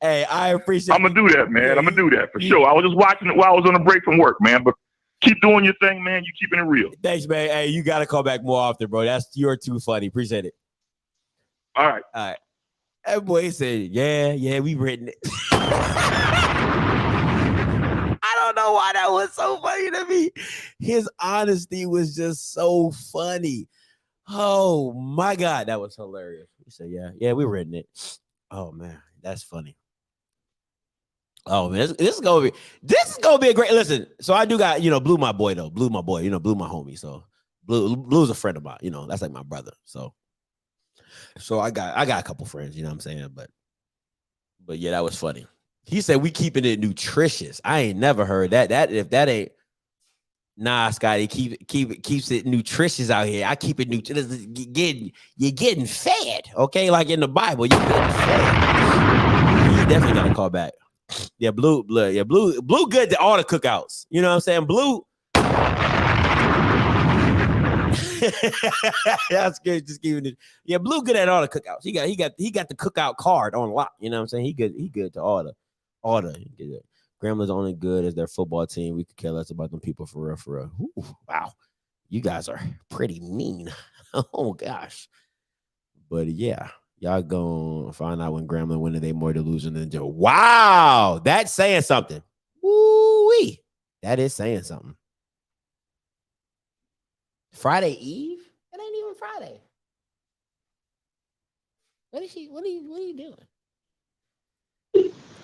Hey, I appreciate. I'm gonna do that, man. I'm gonna do that for sure. I was just watching it while I was on a break from work, man. But keep doing your thing, man. You keeping it real. Thanks, man. Hey, you gotta call back more often, bro. You're too funny. Appreciate it. All right. That boy said, "Yeah, we written it." I don't know why that was so funny to me. His honesty was just so funny. Oh my God, that was hilarious. He said, "Yeah, we written it." Oh man, that's funny. Oh man, this is gonna be a great listen. So I do got Blue, my boy though. Blue, my boy. Blue, my homie. So Blue's a friend of mine. That's like my brother. So So I got a couple friends, you know what I'm saying? But yeah, that was funny. He said we keeping it nutritious. I ain't never heard that. If that ain't Scotty, keeps it nutritious out here. I keep it nutritious. You're getting fed, okay? Like in the Bible, you're getting fed. You definitely gotta call back. Yeah, blue good to all the cookouts. You know what I'm saying? Blue. That's good. Just giving it. Yeah, blue good at all the cookouts. He got the cookout card on lock. You know what I'm saying? He good to all the. Grambling only good as their football team. We could care less about them people for real. Ooh, wow, you guys are pretty mean. Oh gosh, but yeah, y'all gonna find out when Grambling winning they more to losing than Joe. Wow, that's saying something. Woo-wee. That is saying something. Friday Eve? It ain't even Friday. What are you doing?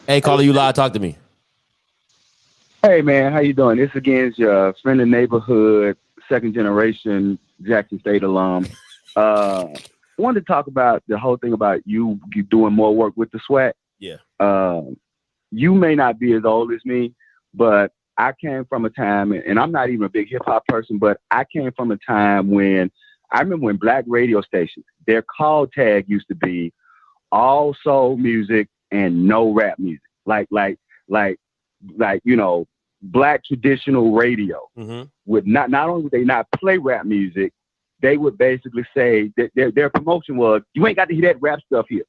Hey, caller, you live. Talk to me. Hey, man, how you doing? This again is your friend in the neighborhood, second generation Jackson State alum. Wanted to talk about the whole thing about you doing more work with the SWAC. Yeah. You may not be as old as me, but I came from a time, and I'm not even a big hip hop person, but I came from a time when I remember when black radio stations, their call tag used to be all soul music and no rap music. Like, you know, black traditional radio would not only would they not play rap music, they would basically say that their promotion was, you ain't got to hear that rap stuff here.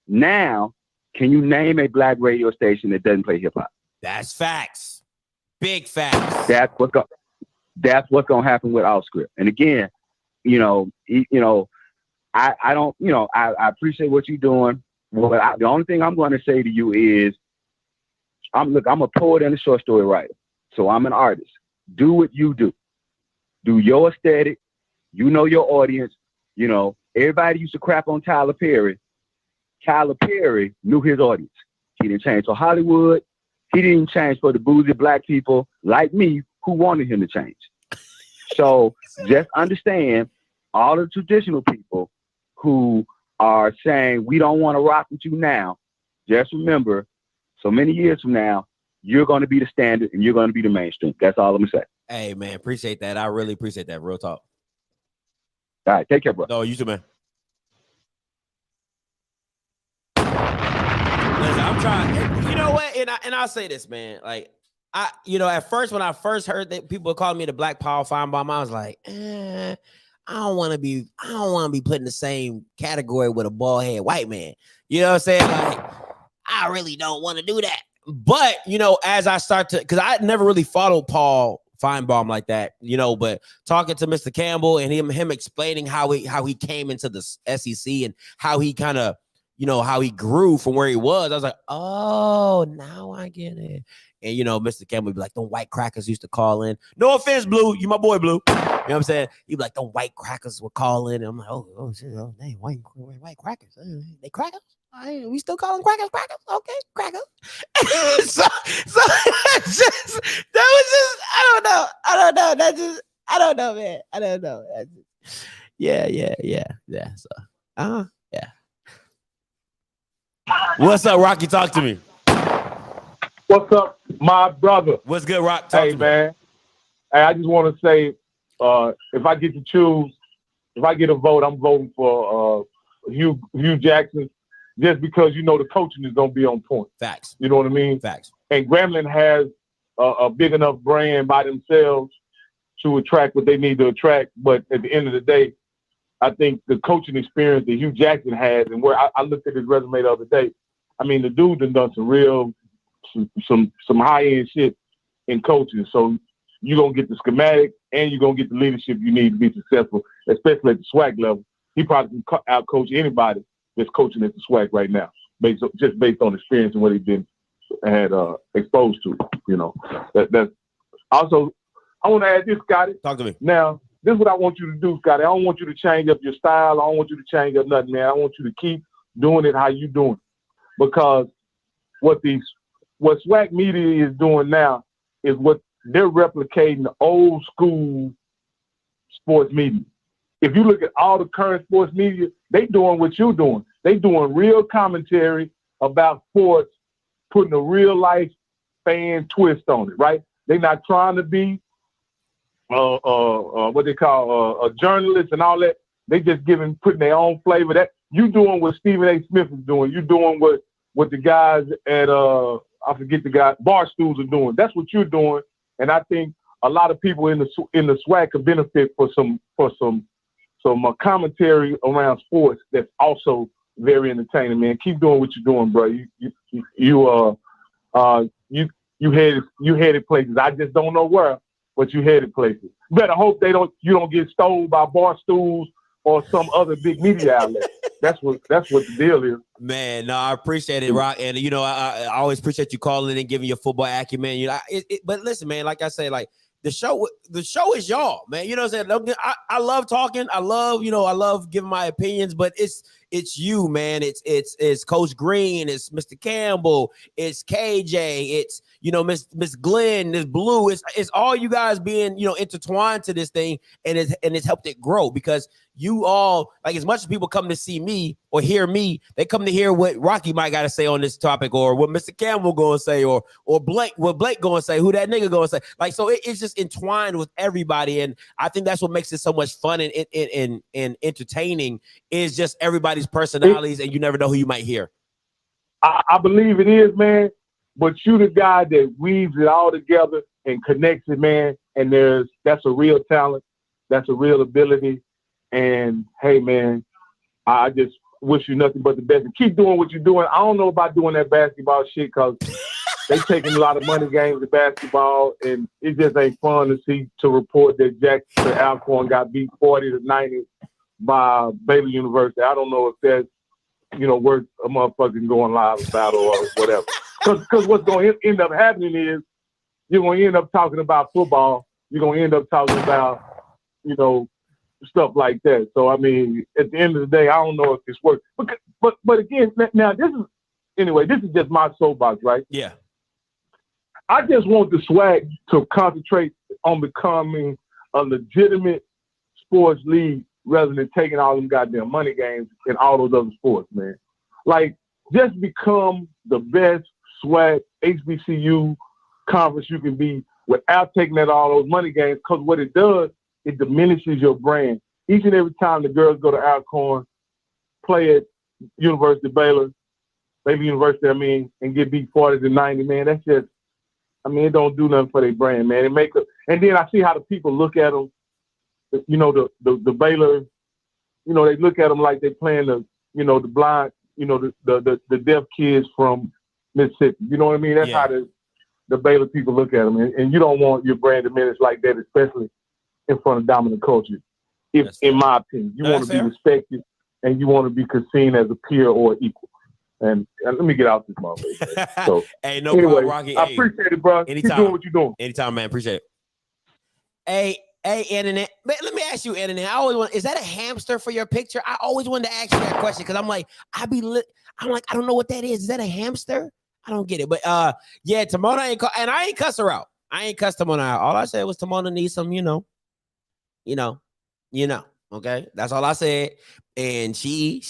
Now, can you name a black radio station that doesn't play hip hop? That's facts. Big facts. That's what's going to happen with Offscript. And again, I don't, I appreciate what you're doing. But the only thing I'm going to say to you is, I'm a poet and a short story writer. So I'm an artist. Do what you do. Do your aesthetic. You know your audience. You know, everybody used to crap on Tyler Perry. Tyler Perry knew his audience. He didn't change for Hollywood. He didn't change for the boozy black people like me who wanted him to change. So just understand all the traditional people who are saying, we don't want to rock with you now. Just remember, so many years from now, you're going to be the standard and you're going to be the mainstream. That's all I'm going to say. Hey, man, appreciate that. I really appreciate that. Real talk. All right. Take care, bro. No, you too, man. Listen, I'm trying. You know what? And I'll say this, man. Like, at first, when I first heard that people calling me the Black Power Fine Bomb, I was like, I don't want to be put in the same category with a bald head white man. You know what I'm saying? Like, I really don't want to do that. But, as I start to, because I never really followed Paul Feinbaum like that, but talking to Mr. Campbell and him explaining how he came into the SEC and how he kind of, how he grew from where he was, I was like, oh, now I get it. And, Mr. Campbell would be like, them white crackers used to call in. No offense, Blue. You my boy, Blue. You know what I'm saying? He'd be like, them white crackers would call in. And I'm like, oh, shit, oh, dang, white crackers. They crackers? We still call them crackers? Okay, crackers. so just, that was just, I don't know. I don't know, man. I don't know. Yeah. So, yeah. What's up, Rocky? Talk to me. What's up, my brother? What's good, Rock? Talk to me. Man. Hey, I just want to say, if I get to choose, if I get a vote, I'm voting for Hue Jackson, just because the coaching is gonna be on point. Facts. You know what I mean? Facts. And Grambling has a big enough brand by themselves to attract what they need to attract. But at the end of the day, I think the coaching experience that Hue Jackson has, and where I looked at his resume the other day, I mean, the dude done some real, some high-end shit in coaching. So you're going to get the schematic and you're going to get the leadership you need to be successful, especially at the SWAC level. He probably can out-coach anybody that's coaching at the SWAC right now, based on experience and what he's been had exposed to. That's also, I want to add this, Scotty. Talk to me. Now, this is what I want you to do, Scotty. I don't want you to change up your style. I don't want you to change up nothing, man. I want you to keep doing it how you doing it. Because what SWAC media is doing now is what they're replicating the old school sports media. if you look at all the current sports media, they doing what you're doing. They doing real commentary about sports, putting a real life fan twist on it, right? They're not trying to be what they call a journalist and all that. They just putting their own flavor. That you doing what Stephen A. Smith is doing. You doing what the guys at I forget the guy Barstools are doing. That's what you're doing. And I think a lot of people in the SWAC could benefit for some commentary around sports that's also very entertaining, man. Keep doing what you're doing, bro. You headed places. I just don't know where, but you headed places. Better hope you don't get stolen by Barstools or some other big media outlet. That's what the deal is. Man, no, I appreciate it, Rock, and I always appreciate you calling and giving your football acumen. But listen, man, like I say, like the show is y'all, man. You know what I'm saying? I love talking. I love giving my opinions, but it's you, man. It's Coach Green, it's Mr. Campbell, it's KJ, it's Miss Glenn, it's Blue. It's all you guys being intertwined to this thing, and it's helped it grow because you all, like, as much as people come to see me or hear me, they come to hear what Rocky might got to say on this topic, or what Mr. Campbell going to say, or Blake, what Blake going to say, who that nigga going to say. Like, so it's just entwined with everybody, and I think that's what makes it so much fun and entertaining is just everybody's personalities, and you never know who you might hear. I believe it is, man. But you the guy that weaves it all together and connects it, man. And that's a real talent. That's a real ability. And hey, man, I just wish you nothing but the best. And keep doing what you're doing. I don't know about doing that basketball shit because they taking a lot of money games of basketball, and it just ain't fun to report that Jackson Alcorn got beat 40-90 by Baylor University. I don't know if that's worth a motherfucking going live about or whatever. Because what's going to end up happening is you're going to end up talking about football. You're going to end up talking about, stuff like that. So, I mean, at the end of the day, I don't know if this works. But again, now this is just my soapbox, right? Yeah. I just want the SWAC to concentrate on becoming a legitimate sports league rather than taking all them goddamn money games in all those other sports, man. Like, just become the best SWAC HBCU conference you can be without taking out all those money games, because what it does, it diminishes your brand. Each and every time the girls go to Alcorn, play at Baylor University, and get beat 40-90, man, that's just, it don't do nothing for their brand, man. And then I see how the people look at them, the Baylor, they look at them like they playing the blind, the deaf kids from Mississippi. You know what I mean? That's how the Baylor people look at them. And you don't want your brand diminished like that, especially in front of dominant culture. In my opinion, you want to be respected and you want to be seen as a peer or equal. And let me get out this motherfucker. So, hey, no problem, Rocky. I appreciate it, bro. Anytime. Keep doing what you're doing. Anytime, man. Appreciate it. Hey, Internet. Let me ask you, Internet. Is that a hamster for your picture? I always wanted to ask you that question because I'm like, I don't know what that is. Is that a hamster? I don't get it. But yeah, Timona and I ain't cuss her out. I ain't cussed Timona out. All I said was Timona needs some, okay? That's all I said. And she,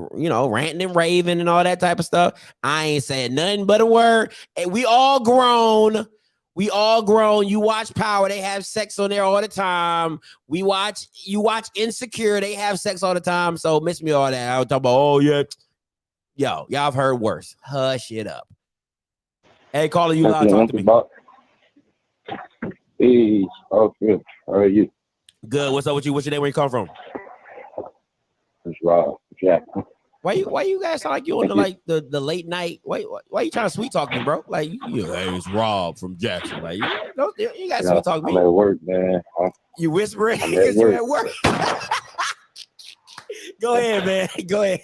ranting and raving and all that type of stuff. I ain't saying nothing but a word. And we all grown. You watch Power, they have sex on there all the time. You watch Insecure, they have sex all the time. So miss me all that. I was talking about, oh yeah. Yo, y'all have heard worse. Hush it up. Hey, caller, you loud, talk to me. Hey, okay. How are you? Good. What's up with you? What's your name? Where you come from? It's Rob Jackson. Why you guys sound like you on the late night? Why you trying to sweet talk me, bro? Like, hey, it's Rob from Jackson. Like, you guys sweet talk me. I'm at work, man. You whispering because you're at work. Go ahead, man. Go ahead.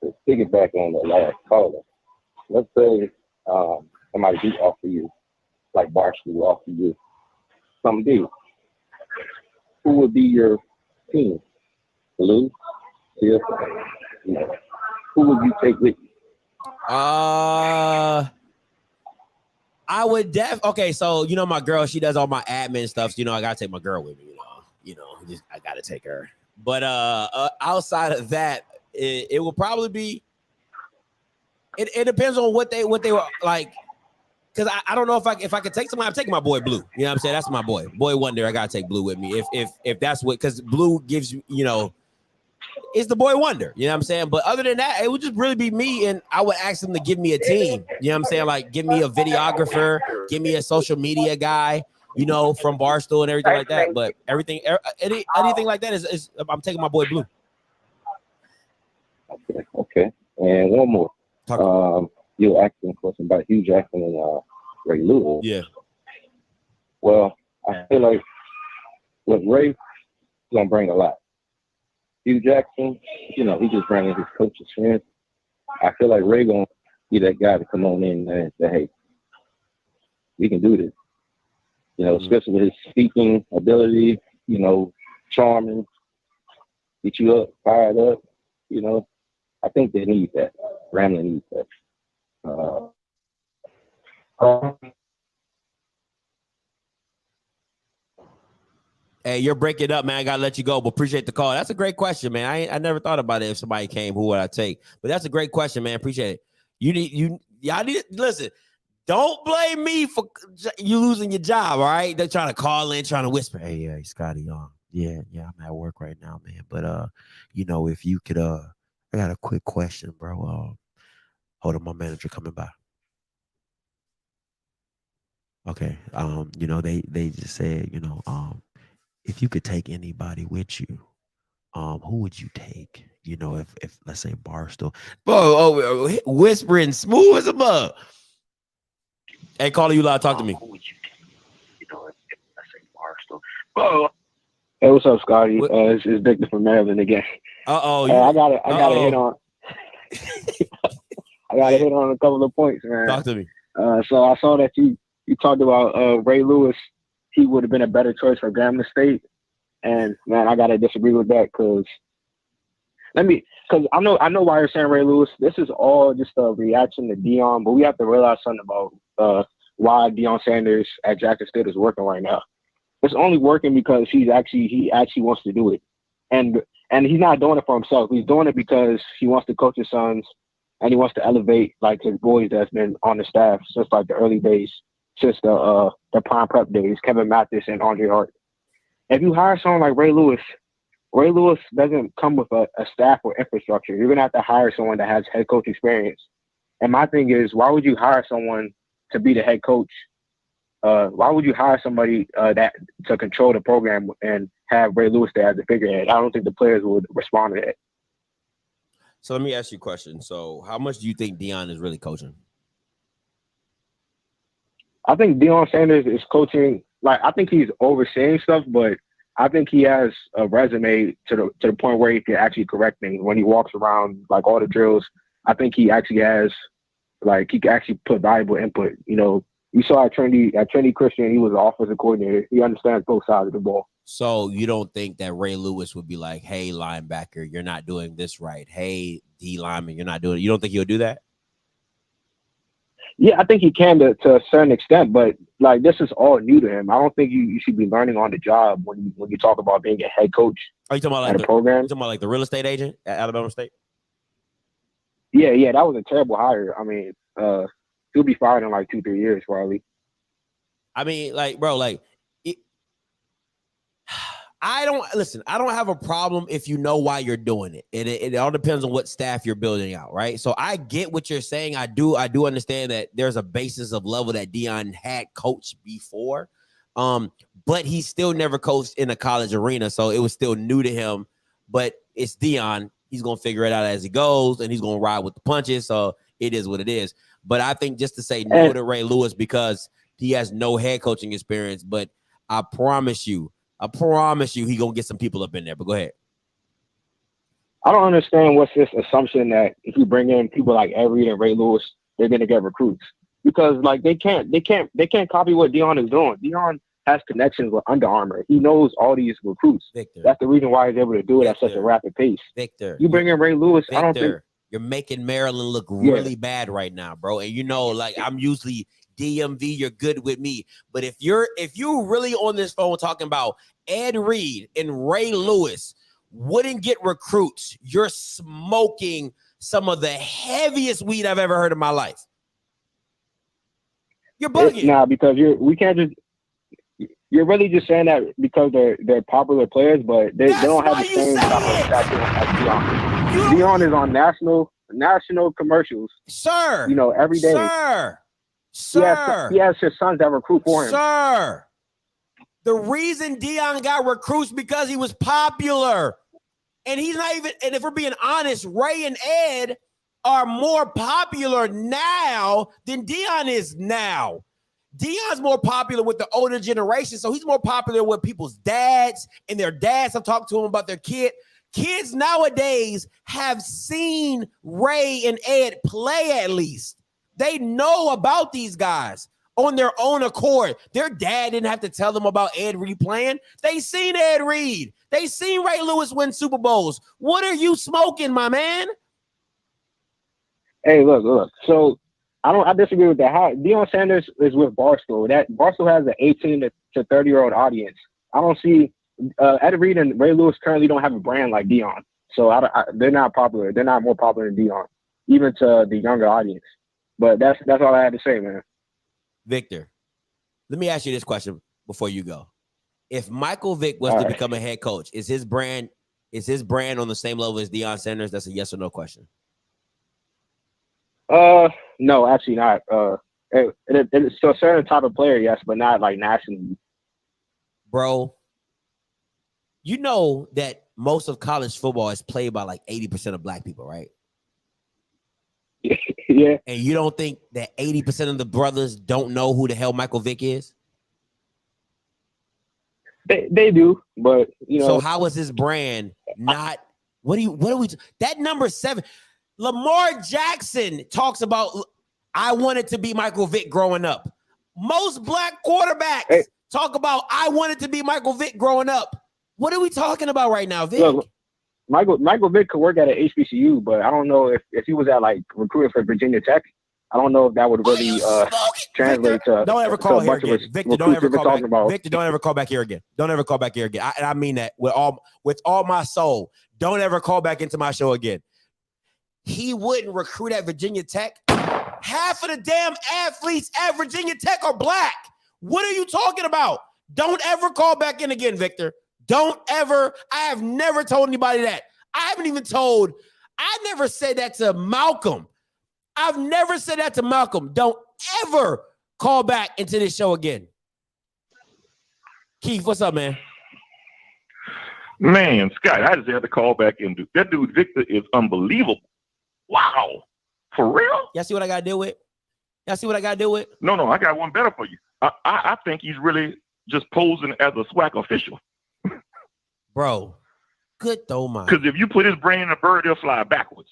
To piggyback on the last caller, let's say somebody do offer you, like Barstool offer you some deal. Who would be your team? Blue? Who would you take with you? I would okay, so my girl, she does all my admin stuff, so I gotta take my girl with me, I gotta take her. But outside of that, it will probably be. It depends on what they were like. Because I don't know if I could take somebody, I'm taking my boy Blue. You know what I'm saying? That's my boy Wonder. I gotta take Blue with me if that's what, because Blue gives you, it's the boy Wonder. You know what I'm saying? But other than that, it would just really be me, and I would ask them to give me a team. You know what I'm saying? Like, give me a videographer, give me a social media guy, from Barstool and everything like that. But anything like that is I'm taking my boy Blue. Okay. And one more. You were asking a question about Hue Jackson and Ray Lewis. Yeah. Well, I feel like with Ray, he's gonna bring a lot. Hue Jackson, he just bringing his coach's strength. I feel like Ray gonna be that guy to come on in and say, "Hey, we can do this." Especially with his speaking ability, charming, get you up, fired up. I think they need that. Grambling needs that. Hey, you're breaking up, man. I gotta let you go, but appreciate the call. That's a great question, man. I never thought about it. If somebody came, who would I take? But that's a great question, man. Appreciate it. Y'all need listen. Don't blame me for you losing your job. All right, they're trying to call in, trying to whisper. Hey, Scotty, yeah, I'm at work right now, man. But if you could, I got a quick question, bro. Hold on, my manager coming by. Okay. They just said, if you could take anybody with you, who would you take? If let's say Barstool, whispering smooth as a mug. Hey, caller, you live. Talk to me. Who would you take? If let's say Barstool. Hey, what's up, Scotty? It's Victor from Maryland again. I gotta hit on. I gotta hit on a couple of points, man. Talk to me. So I saw that you talked about Ray Lewis. He would have been a better choice for Grambling State, and man, I gotta disagree with that because I know why you're saying Ray Lewis. This is all just a reaction to Deion, but we have to realize something about why Deion Sanders at Jackson State is working right now. It's only working because he actually wants to do it, and he's not doing it for himself. He's doing it because he wants to coach his sons, and he wants to elevate like his boys that's been on the staff since like the early days, since the prime prep days, Kevin Mathis and Andre Hart. If you hire someone like Ray Lewis doesn't come with a staff or infrastructure. You're gonna have to hire someone that has head coach experience. And my thing is, why would you hire someone to be the head coach? Why would you hire somebody that to control the program and have Ray Lewis there as the figurehead? I don't think the players would respond to that. So let me ask you a question. So how much do you think Deion is really coaching? I think Deion Sanders is coaching. Like, I think he's overseeing stuff, but I think he has a resume to the point where he can actually correct things when he walks around, like all the drills. I think he actually has, like, he can actually put valuable input. You saw at Trinity Christian, he was the offensive coordinator. He understands both sides of the ball. So you don't think that Ray Lewis would be like, hey, linebacker, you're not doing this right. Hey, D lineman, you're not doing it. You don't think he'll do that? Yeah, I think he can to a certain extent, but like this is all new to him. I don't think you should be learning on the job when you talk about being a head coach. Are you talking about like program? You talking about like the real estate agent at Alabama State? Yeah, that was a terrible hire. I mean, he'll be fired in like 2-3 years probably. I mean, like, bro, like, I don't have a problem if you know why you're doing it. It all depends on what staff you're building out, right? So I get what you're saying. I do understand that there's a basis of level that Deion had coached before, but he still never coached in a college arena, so it was still new to him. But it's Deion. He's gonna figure it out as he goes, and he's gonna ride with the punches. So it is what it is. But I think just to say no to Ray Lewis because he has no head coaching experience, but I promise you, he gonna get some people up in there. But go ahead. I don't understand what's this assumption that if you bring in people like Everett and Ray Lewis, they're gonna get recruits because like they can't copy what Deion is doing. Deion has connections with Under Armour. He knows all these recruits. Victor, that's the reason why he's able to do it at such a rapid pace. Victor, you bring in Ray Lewis, I don't think you're making Maryland look really bad right now, bro. And like I'm usually DMV, you're good with me. But if you really on this phone talking about Ed Reed and Ray Lewis wouldn't get recruits, you're smoking some of the heaviest weed I've ever heard in my life. You're bugging. Nah, because you're really just saying that because they're popular players, but they don't have the same type of stature as Deion. Deion is on national commercials. Sir. You know, every day. Sir. He has his sons that recruit for him. Sir. The reason Deion got recruits because he was popular. And he's not even, and if we're being honest, Ray and Ed are more popular now than Deion is now. Deion's more popular with the older generation, so he's more popular with people's dads, and their dads have talked to him about their kid. Kids nowadays have seen Ray and Ed play at least. They know about these guys on their own accord. Their dad didn't have to tell them about Ed Reed playing. They seen Ed Reed. They seen Ray Lewis win Super Bowls. What are you smoking, my man? Hey, look. So I disagree with that. How Deion Sanders is with Barstool. That Barstool has an 18 to 30-year-old audience. I don't see Ed Reed and Ray Lewis currently don't have a brand like Deion. So they're not popular. They're not more popular than Deion, even to the younger audience. But that's all I had to say, man. Victor, let me ask you this question before you go. If Michael Vick was to become a head coach, is his brand on the same level as Deion Sanders? That's a yes or no question. No, actually not. It's to a certain type of player, yes, but not like nationally. Bro, you know that most of college football is played by like 80% of black people, right? Yeah. And you don't think that 80% of the brothers don't know who the hell Michael Vick is? They do, but you know. So how is his brand not? That number 7, Lamar Jackson talks about. I wanted to be Michael Vick growing up. Most black quarterbacks talk about I wanted to be Michael Vick growing up. What are we talking about right now, Vic? Look, Michael Vick could work at an HBCU, but I don't know if he was at like recruiting for Virginia Tech. I don't know if that would really translate Victor, to. Don't ever call here again, Victor. Don't ever call back. Victor, don't ever call back here again. Don't ever call back here again. I mean that with all my soul. Don't ever call back into my show again. He wouldn't recruit at Virginia Tech. Half of the damn athletes at Virginia Tech are black. What are you talking about? Don't ever call back in again, Victor. Don't ever. I have never told anybody that. I never said that to Malcolm. I've never said that to Malcolm. Don't ever call back into this show again. Keith, what's up, man? Man, Scott, I just had to call back in. That dude, Victor, is unbelievable. Wow. For real? Y'all see what I got to deal with? No, I got one better for you. I think he's really just posing as a SWAC official. Bro, good though, man. Because if you put his brain in a bird, he'll fly backwards.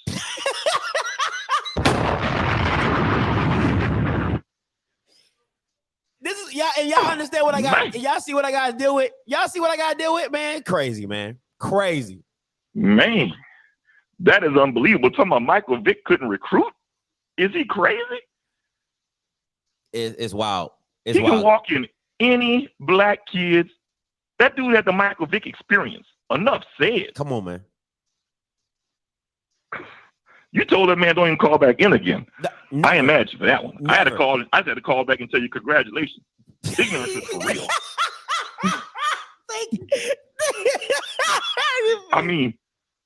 This is y'all understand what I got. Y'all see what I got to deal with? Y'all see what I got to deal with, man? Crazy, man. Crazy. Man, that is unbelievable. Talking about Michael Vick couldn't recruit? Is he crazy? It's wild. He can walk in any black kids. That dude had the Michael Vick experience. Enough said. Come on, man. You told that man don't even call back in again. Never. I imagine for that one. Never. I had to call back and tell you congratulations. Ignorance is for real.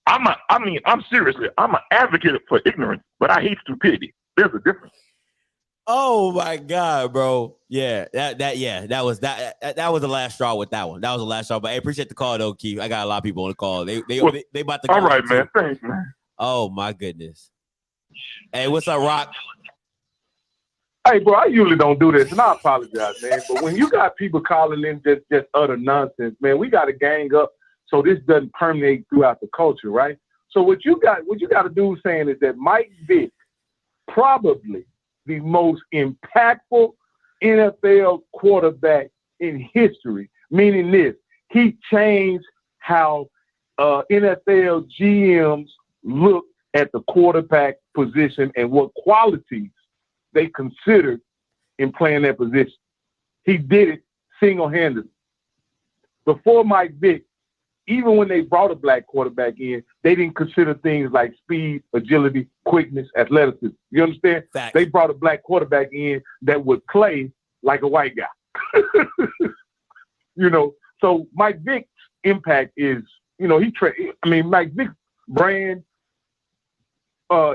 I'm seriously, I'm an advocate for ignorance, but I hate stupidity. There's a difference. Oh my God, bro. Yeah, that was the last straw with that one. That was the last straw. But I appreciate the call though, Keith. I got a lot of people on the call. They about to go. All right, man. Thanks, man. Oh my goodness. Hey, what's up, Rock? Hey, bro, I usually don't do this, and I apologize, man. But when you got people calling in just utter nonsense, man, we got to gang up so this doesn't permeate throughout the culture, right? So what you got to do saying is that Mike Vick, probably the most impactful NFL quarterback in history, meaning this, he changed how NFL GMs look at the quarterback position and what qualities they considered in playing that position. He did it single-handedly. Before Mike Vick, even when they brought a black quarterback in, they didn't consider things like speed, agility, quickness, athleticism. You understand? Fact. They brought a black quarterback in that would play like a white guy. So Mike Vick's impact is, Mike Vick's brand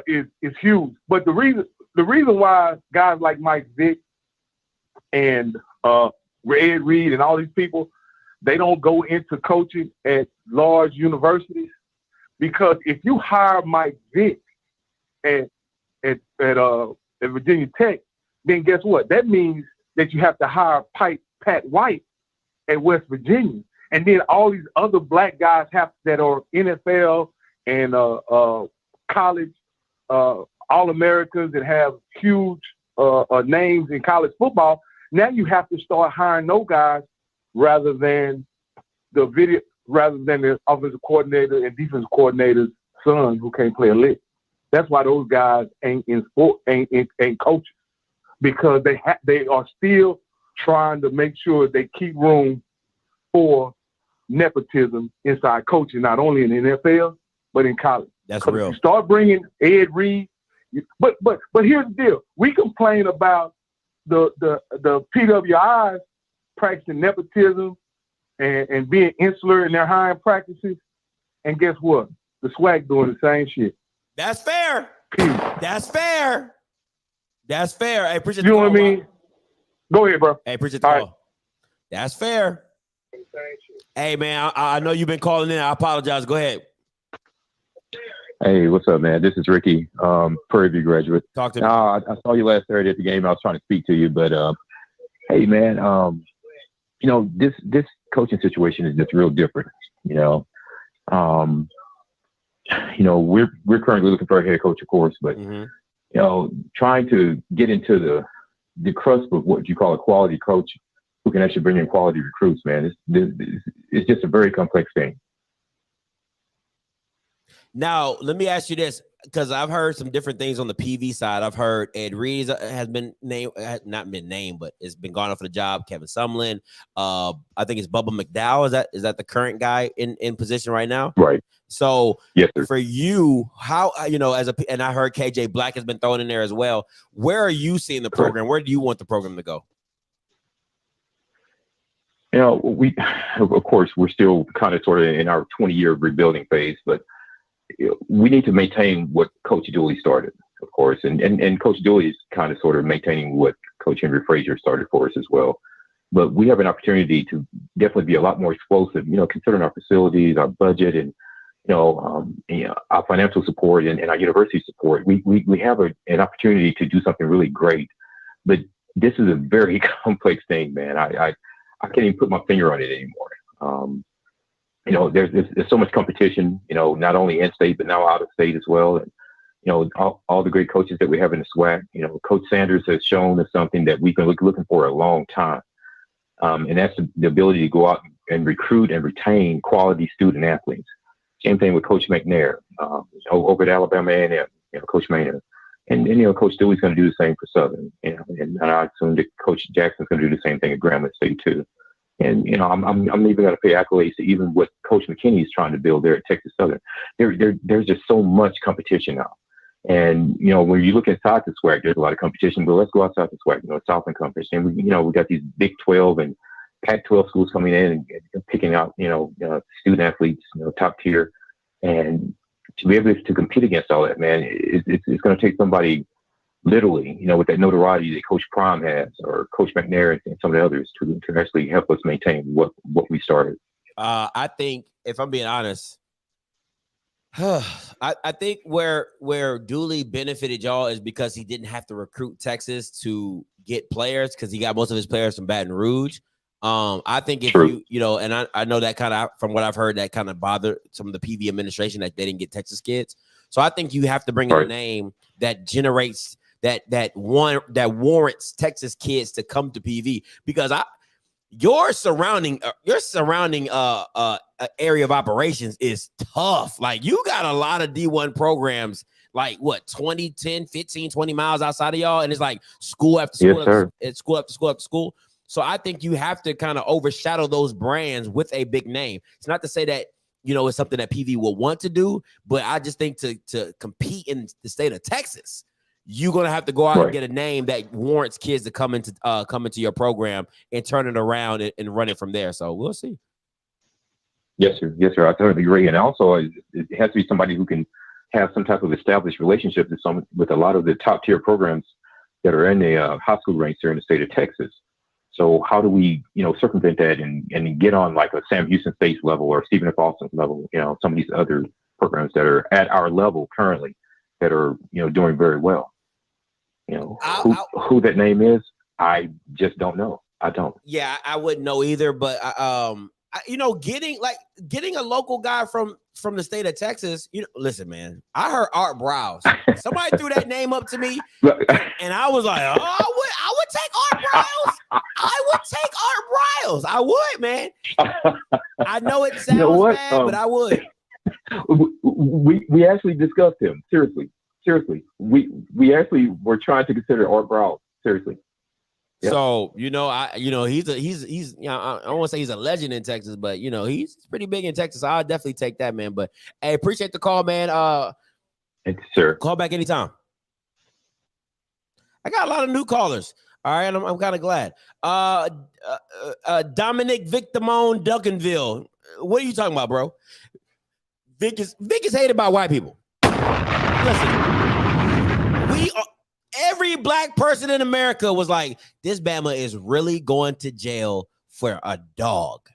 is huge. But the reason why guys like Mike Vick and Ed Reed and all these people, they don't go into coaching at large universities, because if you hire Mike Vick at Virginia Tech, then guess what? That means that you have to hire Pat White at West Virginia, and then all these other black guys that are NFL and college All-Americans that have huge names in college football. Now you have to start hiring those guys rather than the offensive coordinator and defensive coordinator's son who can't play a lick. That's why those guys ain't in sport, ain't coaches, because they are still trying to make sure they keep room for nepotism inside coaching, not only in the NFL but in college. That's real. If you start bringing Ed Reed, but here's the deal: we complain about the PWIs practicing nepotism and being insular in their hiring practices, and guess what? The SWAC doing the same shit. That's fair. That's fair. That's fair. I appreciate you the know call, what I mean? Bro. Go ahead, bro. Hey, appreciate the call. That's fair. Hey, man, I know you've been calling in. I apologize. Go ahead. Hey, what's up, man? This is Ricky, Prairie View graduate. Talk to me. I saw you last Saturday at the game. I was trying to speak to you, but hey, man, this coaching situation is just real different. We're currently looking for a head coach, of course, but trying to get into the crust of what you call a quality coach who can actually bring in quality recruits, man. It's just a very complex thing. Now, let me ask you this, because I've heard some different things on the PV side. I've heard Ed Reed has been named, not been named, but it's been gone off the job. Kevin Sumlin. I think it's Bubba McDowell. Is that the current guy in position right now? Right. So yes, sir. For you, how, and I heard KJ Black has been thrown in there as well. Where are you seeing the program? Where do you want the program to go? We, of course, we're still kind of sort of in our 20-year rebuilding phase, but we need to maintain what Coach Dooley started, of course, and Coach Dooley is kind of sort of maintaining what Coach Henry Frazier started for us as well. But we have an opportunity to definitely be a lot more explosive, considering our facilities, our budget, and our financial support and our university support. We have an opportunity to do something really great. But this is a very complex thing, man. I can't even put my finger on it anymore. There's so much competition, not only in state, but now out of state as well. And, all the great coaches that we have in the SWAC, Coach Sanders has shown us something that we've been looking for a long time. And that's the ability to go out and recruit and retain quality student athletes. Same thing with Coach McNair, over at Alabama A&M, Coach Maynard. And Coach Dewey's going to do the same for Southern, and I assume that Coach Jackson's going to do the same thing at Grambling State too. And I'm even going to pay accolades to even what Coach McKinney is trying to build there at Texas Southern. There's just so much competition now, and when you look inside the SWAC, there's a lot of competition. But let's go outside the SWAC, Southern Conference, and we got these Big 12 and Pac-12 schools coming in and picking out student athletes, top tier, and to be able to compete against all that, man, it's going to take somebody literally, with that notoriety that Coach Prime has, or Coach McNair and some of the others to actually help us maintain what we started. I think, if I'm being honest, I think where Dooley benefited y'all is because he didn't have to recruit Texas to get players, because he got most of his players from Baton Rouge. I think if and I know that kind of, from what I've heard, that kind of bothered some of the PV administration that they didn't get Texas kids. So I think you have to bring in a name that generates that warrants Texas kids to come to PV, because your surrounding area of operations is tough. Like, you got a lot of D1 programs like what 20, 10, 15, 20 miles outside of y'all, and it's like school after school, school after school after school. So I think you have to kind of overshadow those brands with a big name. It's not to say that, you know, it's something that PV will want to do, but I just think to compete in the state of Texas, you're gonna have to go out and get a name that warrants kids to come into your program and turn it around and run it from there. So we'll see. Yes, sir. Yes, sir. I totally agree. And also, it has to be somebody who can have some type of established relationship with a lot of the top tier programs that are in the high school ranks here in the state of Texas. So how do we, you know, circumvent that and get on like a Sam Houston State's level or Stephen F. Austin's level, you know, some of these other programs that are at our level currently that are, you know, doing very well. You know, who that name is, I just don't know. I don't. Yeah, I wouldn't know either, but you know, getting a local guy from the state of Texas, you know, listen, man, I heard Art Browse. Somebody threw that name up to me, and I was like, oh, I would take Art Browse. I would take Art Browse. I would, man. I know it sounds bad, but I would. We actually discussed him. Seriously. We actually were trying to consider Art Browse. Seriously. Yep. So, you know, he's you know, I don't want to say he's a legend in Texas, but you know, he's pretty big in Texas. I'll definitely take that, man. But hey, appreciate the call, man. Thank you, sir. Call back anytime. I got a lot of new callers. All right, I'm kind of glad. Dominic Victimone Duncanville. What are you talking about, bro? Vic is hated by white people. Listen, every black person in America was like, this Bama is really going to jail for a dog.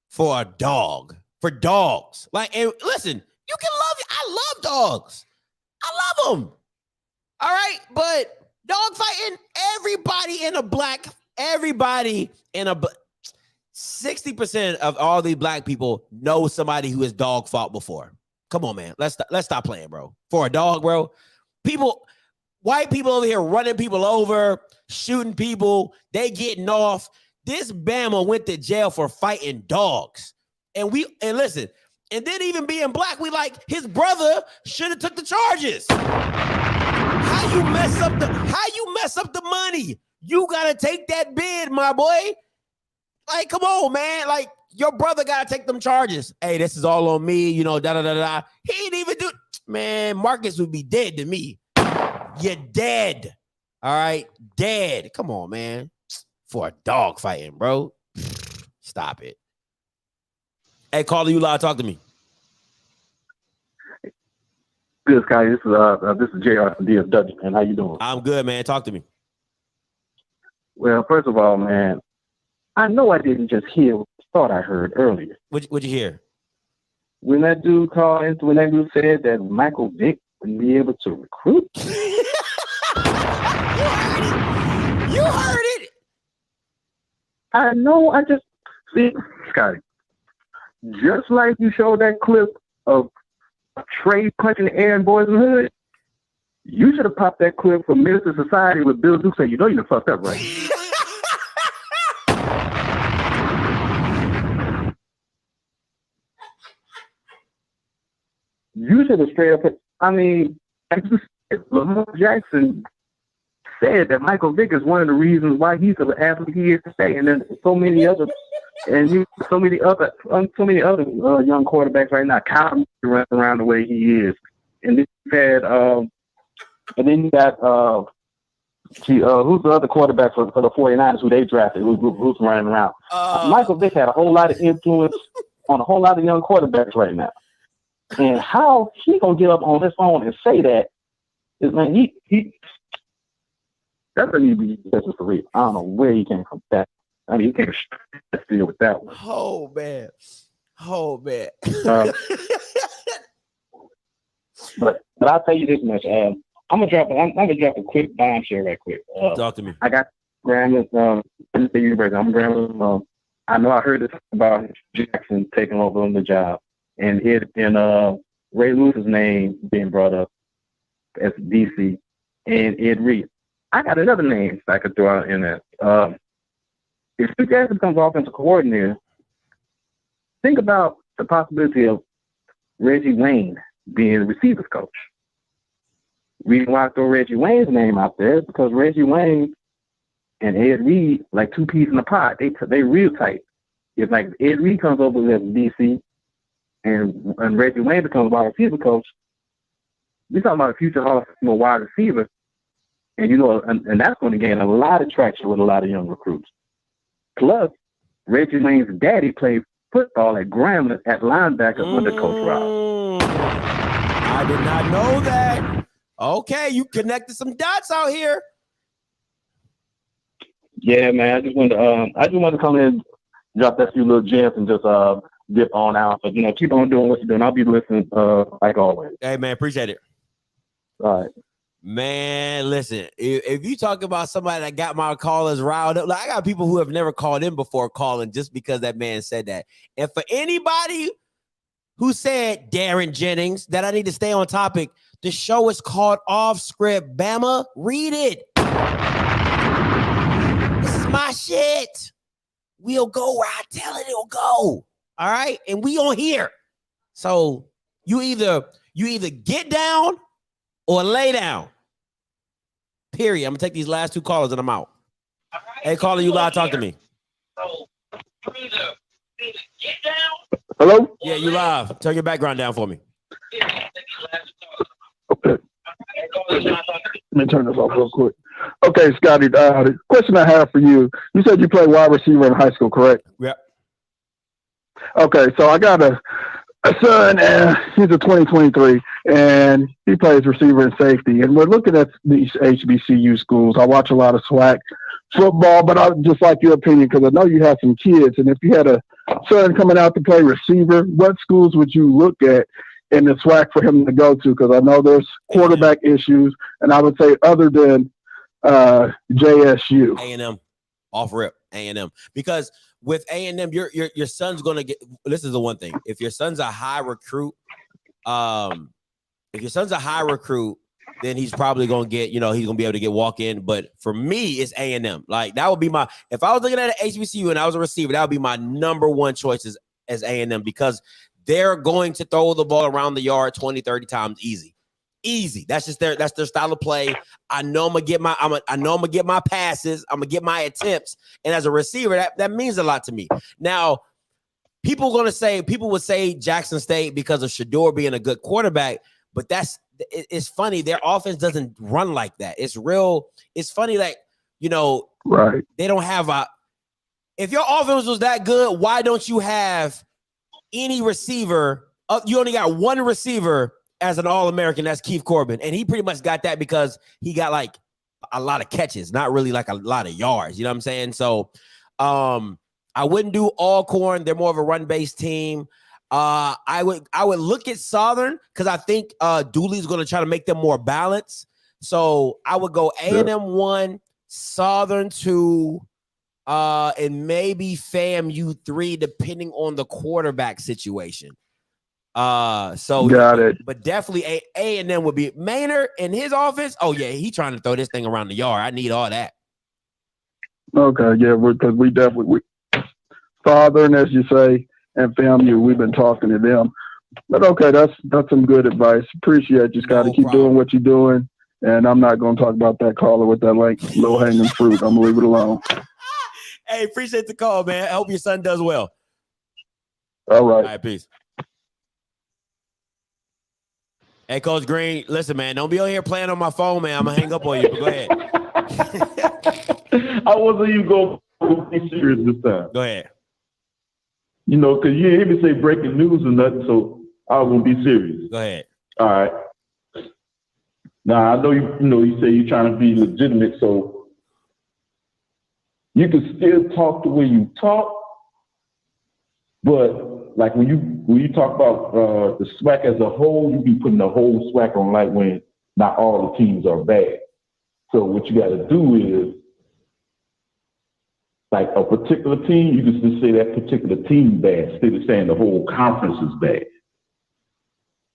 For dogs. Like, and listen, you can love it. I love dogs. I love them. All right, but dog fighting, everybody in a 60% of all these black people know somebody who has dog fought before. Come on, man. Let's stop playing, bro. For a dog, bro. White people over here running people over, shooting people, they getting off. This Bama went to jail for fighting dogs. And listen, and then even being black, we like his brother should have took the charges. How you mess up the money? You gotta take that bid, my boy. Like, come on, man. Like, your brother gotta take them charges. Hey, this is all on me, you know, da-da-da-da. He ain't even do, man, Marcus would be dead to me. You're dead. All right, dead. Come on, man. For a dog fighting, bro. Stop it. Hey, caller, you live. Talk to me. Good, Scotty. This is JR from DFW, man. How you doing? I'm good, man. Talk to me. Well, first of all, man, I know I didn't just hear what I thought I heard earlier. What'd you hear? When that dude said that Michael Vick wouldn't be able to recruit. You heard it. I know. I just see, Scotty. Just like you showed that clip of Trey punching the air in Boys in the Hood, you should have popped that clip from Minister Society with Bill Duke saying, you know you done fucked up, right? You should have straight up. I mean, Lamar Jackson said that Michael Vick is one of the reasons why he's the athlete he is today, and then so many other young quarterbacks right now, Kyle running around the way he is, and then you got who's the other quarterback for the 49ers who they drafted, who's running around. Michael Vick had a whole lot of influence on a whole lot of young quarterbacks right now. And how he gonna get up on his phone and say that is, man, he that doesn't even be just for real. I don't know where he came from. That, I mean, he came straight with that one. Oh man. But I'll tell you this much. I'm gonna drop a quick bombshell right quick. Talk to me. I got Grambling. I'm Grambling. I know I heard this about Jackson taking over on the job. And Ray Lewis's name being brought up as DC and Ed Reed. I got another name I could throw out in that. If Hue Jackson becomes offensive coordinator, think about the possibility of Reggie Wayne being the receivers coach. reason why I throw Reggie Wayne's name out there is because Reggie Wayne and Ed Reed, like two peas in a pod, they real tight. It's like Ed Reed comes over as DC and Reggie Wayne becomes wide receiver coach. We're talking about a future Hall of Fame wide receiver. And, you know, and that's going to gain a lot of traction with a lot of young recruits. Plus, Reggie Wayne's daddy played football at Grambling at linebacker under Coach Rob. I did not know that. Okay, you connected some dots out here. Yeah, man. I just wanted to come in, drop that few little gems, and just dip on out. But, you know, keep on doing what you're doing. I'll be listening like always. Hey, man, appreciate it. All right. Man, listen, if you talk about somebody that got my callers riled up, like I got people who have never called in before calling just because that man said that. And for anybody who said, Darren Jennings, that I need to stay on topic, the show is called Off Script. Bama, read it. This is my shit. We'll go where I tell it it'll go. All right? And we on here. So you either get down or lay down. Period. I'm gonna take these last two callers and I'm out. Right. Hey, caller, you live. Talk to me. So you either get down. Hello? Yeah, you live. Turn your background down for me. Okay. Let me turn this off real quick. Okay, Scotty, the question I have for you, you said you played wide receiver in high school, correct? Yep. Okay, so I got a son, and he's a 2023, and he plays receiver and safety. And we're looking at these HBCU schools. I watch a lot of SWAC football, but I just like your opinion because I know you have some kids. And if you had a son coming out to play receiver, what schools would you look at in the SWAC for him to go to? Because I know there's quarterback issues, and I would say other than JSU. A&M, off rip, A&M. Because with A&M, your son's gonna get. This is the one thing. If your son's a high recruit, then he's probably gonna get. You know, he's gonna be able to get walk in. But for me, it's A&M. Like that would be my. If I was looking at an HBCU and I was a receiver, that would be my number one choice as A&M because they're going to throw the ball around the yard 20, 30 times easy. That's just their style of play. I know I'm gonna get my passes. I'm gonna get my attempts. And as a receiver, that means a lot to me. Now, people would say Jackson State because of Shador being a good quarterback, but it's funny. Their offense doesn't run like that. It's funny that, you know, right. They don't have if your offense was that good, why don't you have any receiver? You only got one receiver as an All-American, that's Keith Corbin. And he pretty much got that because he got like a lot of catches, not really like a lot of yards. You know what I'm saying? So I wouldn't do Alcorn. They're more of a run-based team. I would look at Southern because I think Dooley's going to try to make them more balanced. So I would go A&M 1, Southern 2, and maybe FAMU 3, depending on the quarterback situation. So got it. But definitely A&M would be Maynard in his offense. Oh yeah, he trying to throw this thing around the yard. I need all that. Okay, yeah, because we definitely Southern, as you say, and FAMU, we've been talking to them. But okay, that's some good advice. Appreciate you, Scotty. Keep doing what you're doing. And I'm not going to talk about that caller with that like low hanging fruit. I'm gonna leave it alone. Hey, appreciate the call, man. I hope your son does well. All right. All right, peace. Hey, Coach Green, listen, man, don't be on here playing on my phone, man. I'm going to hang up on you. Go ahead. I wasn't even going to be serious this time. Go ahead. You know, because you didn't hear me say breaking news or nothing, so I was going to be serious. Go ahead. All right. Now, I know you say you're trying to be legitimate, so you can still talk the way you talk, but like when you talk about the SWAC as a whole, you be putting the whole SWAC on like when not all the teams are bad. So what you got to do is like a particular team, you can just say that particular team bad instead of saying the whole conference is bad.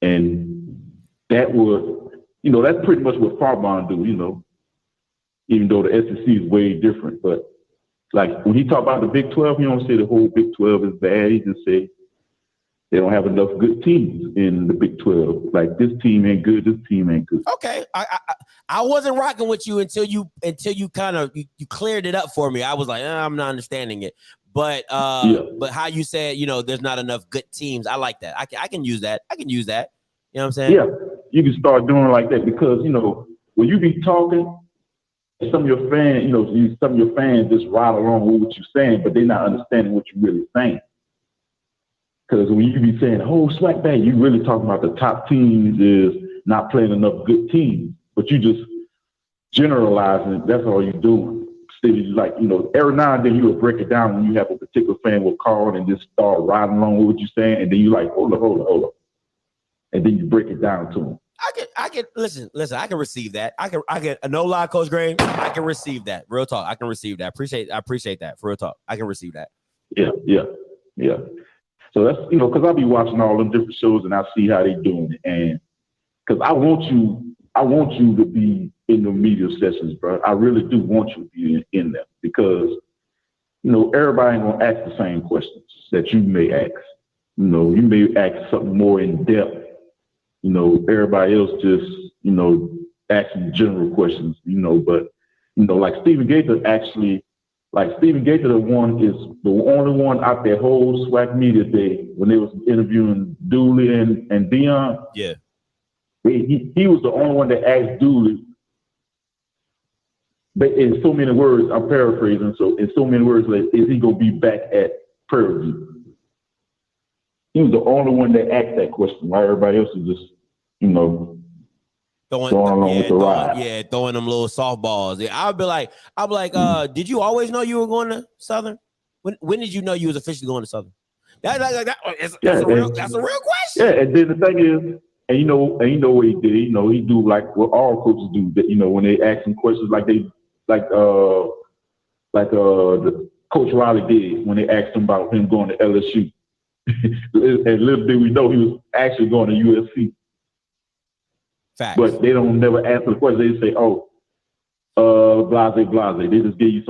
And that would, that's pretty much what Farbond do, even though the SEC is way different. But like when he talk about the Big 12, he don't say the whole Big 12 is bad. He just say They don't have enough good teams in the Big 12. Like this team ain't good, this team ain't good. Okay, I wasn't rocking with you until you kind of you cleared it up for me. I was like, I'm not understanding it. But but how you said, there's not enough good teams. I like that. I can use that. I can use that. You know what I'm saying? Yeah, you can start doing like that because when you be talking, some of your fans, some of your fans just ride along with what you're saying, but they're not understanding what you're really saying. Because when you be saying, "Oh, SWAC bad," you really talking about the top teams is not playing enough good teams, but you just generalizing. That's all you're doing. Instead of like, every now and then you will break it down when you have a particular fan will call and just start riding along with what you're saying, and then you like, hold up, and then you break it down to them. I can listen. I can receive that. I can no lie, Coach Graham. I can receive that. Real talk. I can receive that. I appreciate that. For real talk. I can receive that. Yeah. So that's, because I'll be watching all them different shows and I see how they doing it. And because I want you to be in the media sessions, bro. I really do want you to be in them because, everybody ain't gonna ask the same questions that you may ask. You may ask something more in depth. Everybody else just, asking general questions, but, like Stephen Gaither actually, Stephen Gaither, is the only one out there whole SWAC media day when they was interviewing Dooley and Dion. Yeah. He was the only one that asked Dooley, but in so many words, I'm paraphrasing, so in so many words, like, is he going to be back at Prairie View? He was the only one that asked that question, while everybody else is just, going along with the ride. Yeah, throwing them little softballs. Yeah, I'd be like, did you always know you were going to Southern? When did you know you was officially going to Southern? That's a real question. Yeah, and then the thing is, and you know what he did. He do like what all coaches do. That when they ask him questions the Coach Riley did when they asked him about him going to LSU. And little did we know he was actually going to USC. Facts. But they don't never answer the question. They say, blase. They just give you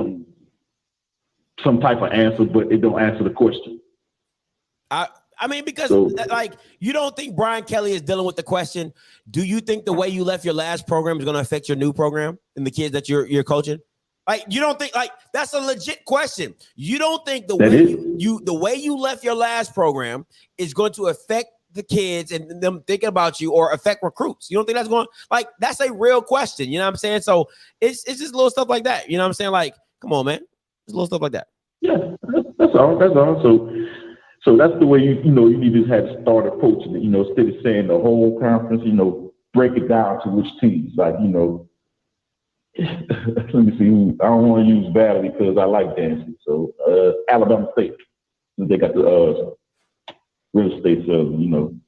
some type of answer, but they don't answer the question. I mean, because you don't think Brian Kelly is dealing with the question, do you think the way you left your last program is going to affect your new program and the kids that you're coaching? You don't think that's a legit question. You don't think the way you left your last program is going to affect the kids and them thinking about you or affect recruits? You don't think that's going that's a real question? You know what I'm saying? So it's just little stuff like that. You know what I'm saying? Come on, man. It's little stuff like that. Yeah, that's all. So that's the way you need to have to start approaching it. Instead of saying the whole conference, break it down to which teams. Let me see. I don't want to use Valley because I like dancing. So Alabama State, they got the real estate salesman,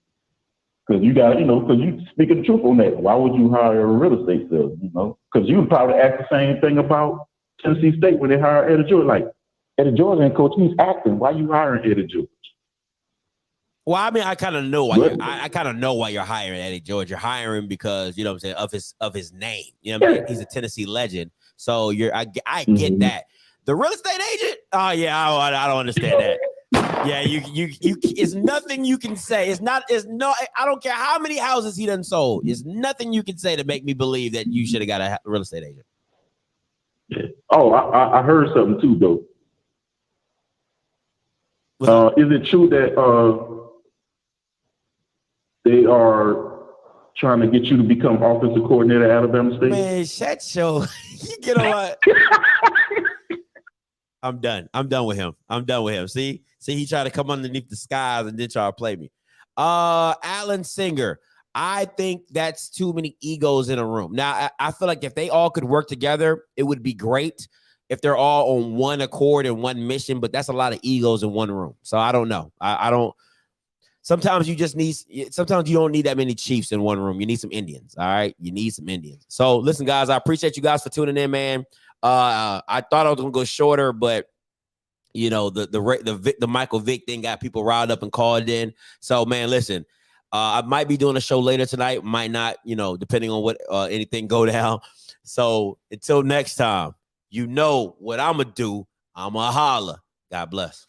because you got, because you speaking the truth on that. Why would you hire a real estate salesman? Because you would probably ask the same thing about Tennessee State when they hire Eddie George. Eddie George ain't coaching, he's acting. Why you hiring Eddie George? Well, I mean, I kind of know why. I kind of know why you're hiring Eddie George. You're hiring because what I'm saying, of his name. What I mean? He's a Tennessee legend. So I get that. The real estate agent? Oh yeah, I don't understand that. Yeah, you it's nothing you can say. I don't care how many houses he done sold. There's nothing you can say to make me believe that you should have got a real estate agent. Yeah. Oh, I heard something too though. Is it true that they are trying to get you to become offensive coordinator at Alabama State? Man, shut show. You get a lot. I'm done with him. See, he tried to come underneath the skies and then try to play me. Alan Singer. I think that's too many egos in a room. Now, I feel like if they all could work together, it would be great if they're all on one accord and one mission, but that's a lot of egos in one room. So I don't know. I don't. Sometimes you don't need that many Chiefs in one room. You need some Indians. All right. You need some Indians. So listen, guys, I appreciate you guys for tuning in, man. I thought I was going to go shorter, but the Michael Vick thing got people riled up and called in. So man, listen, I might be doing a show later tonight. Might not, depending on what, anything go down. So until next time, what I'm going to do. I'm going to holler. God bless.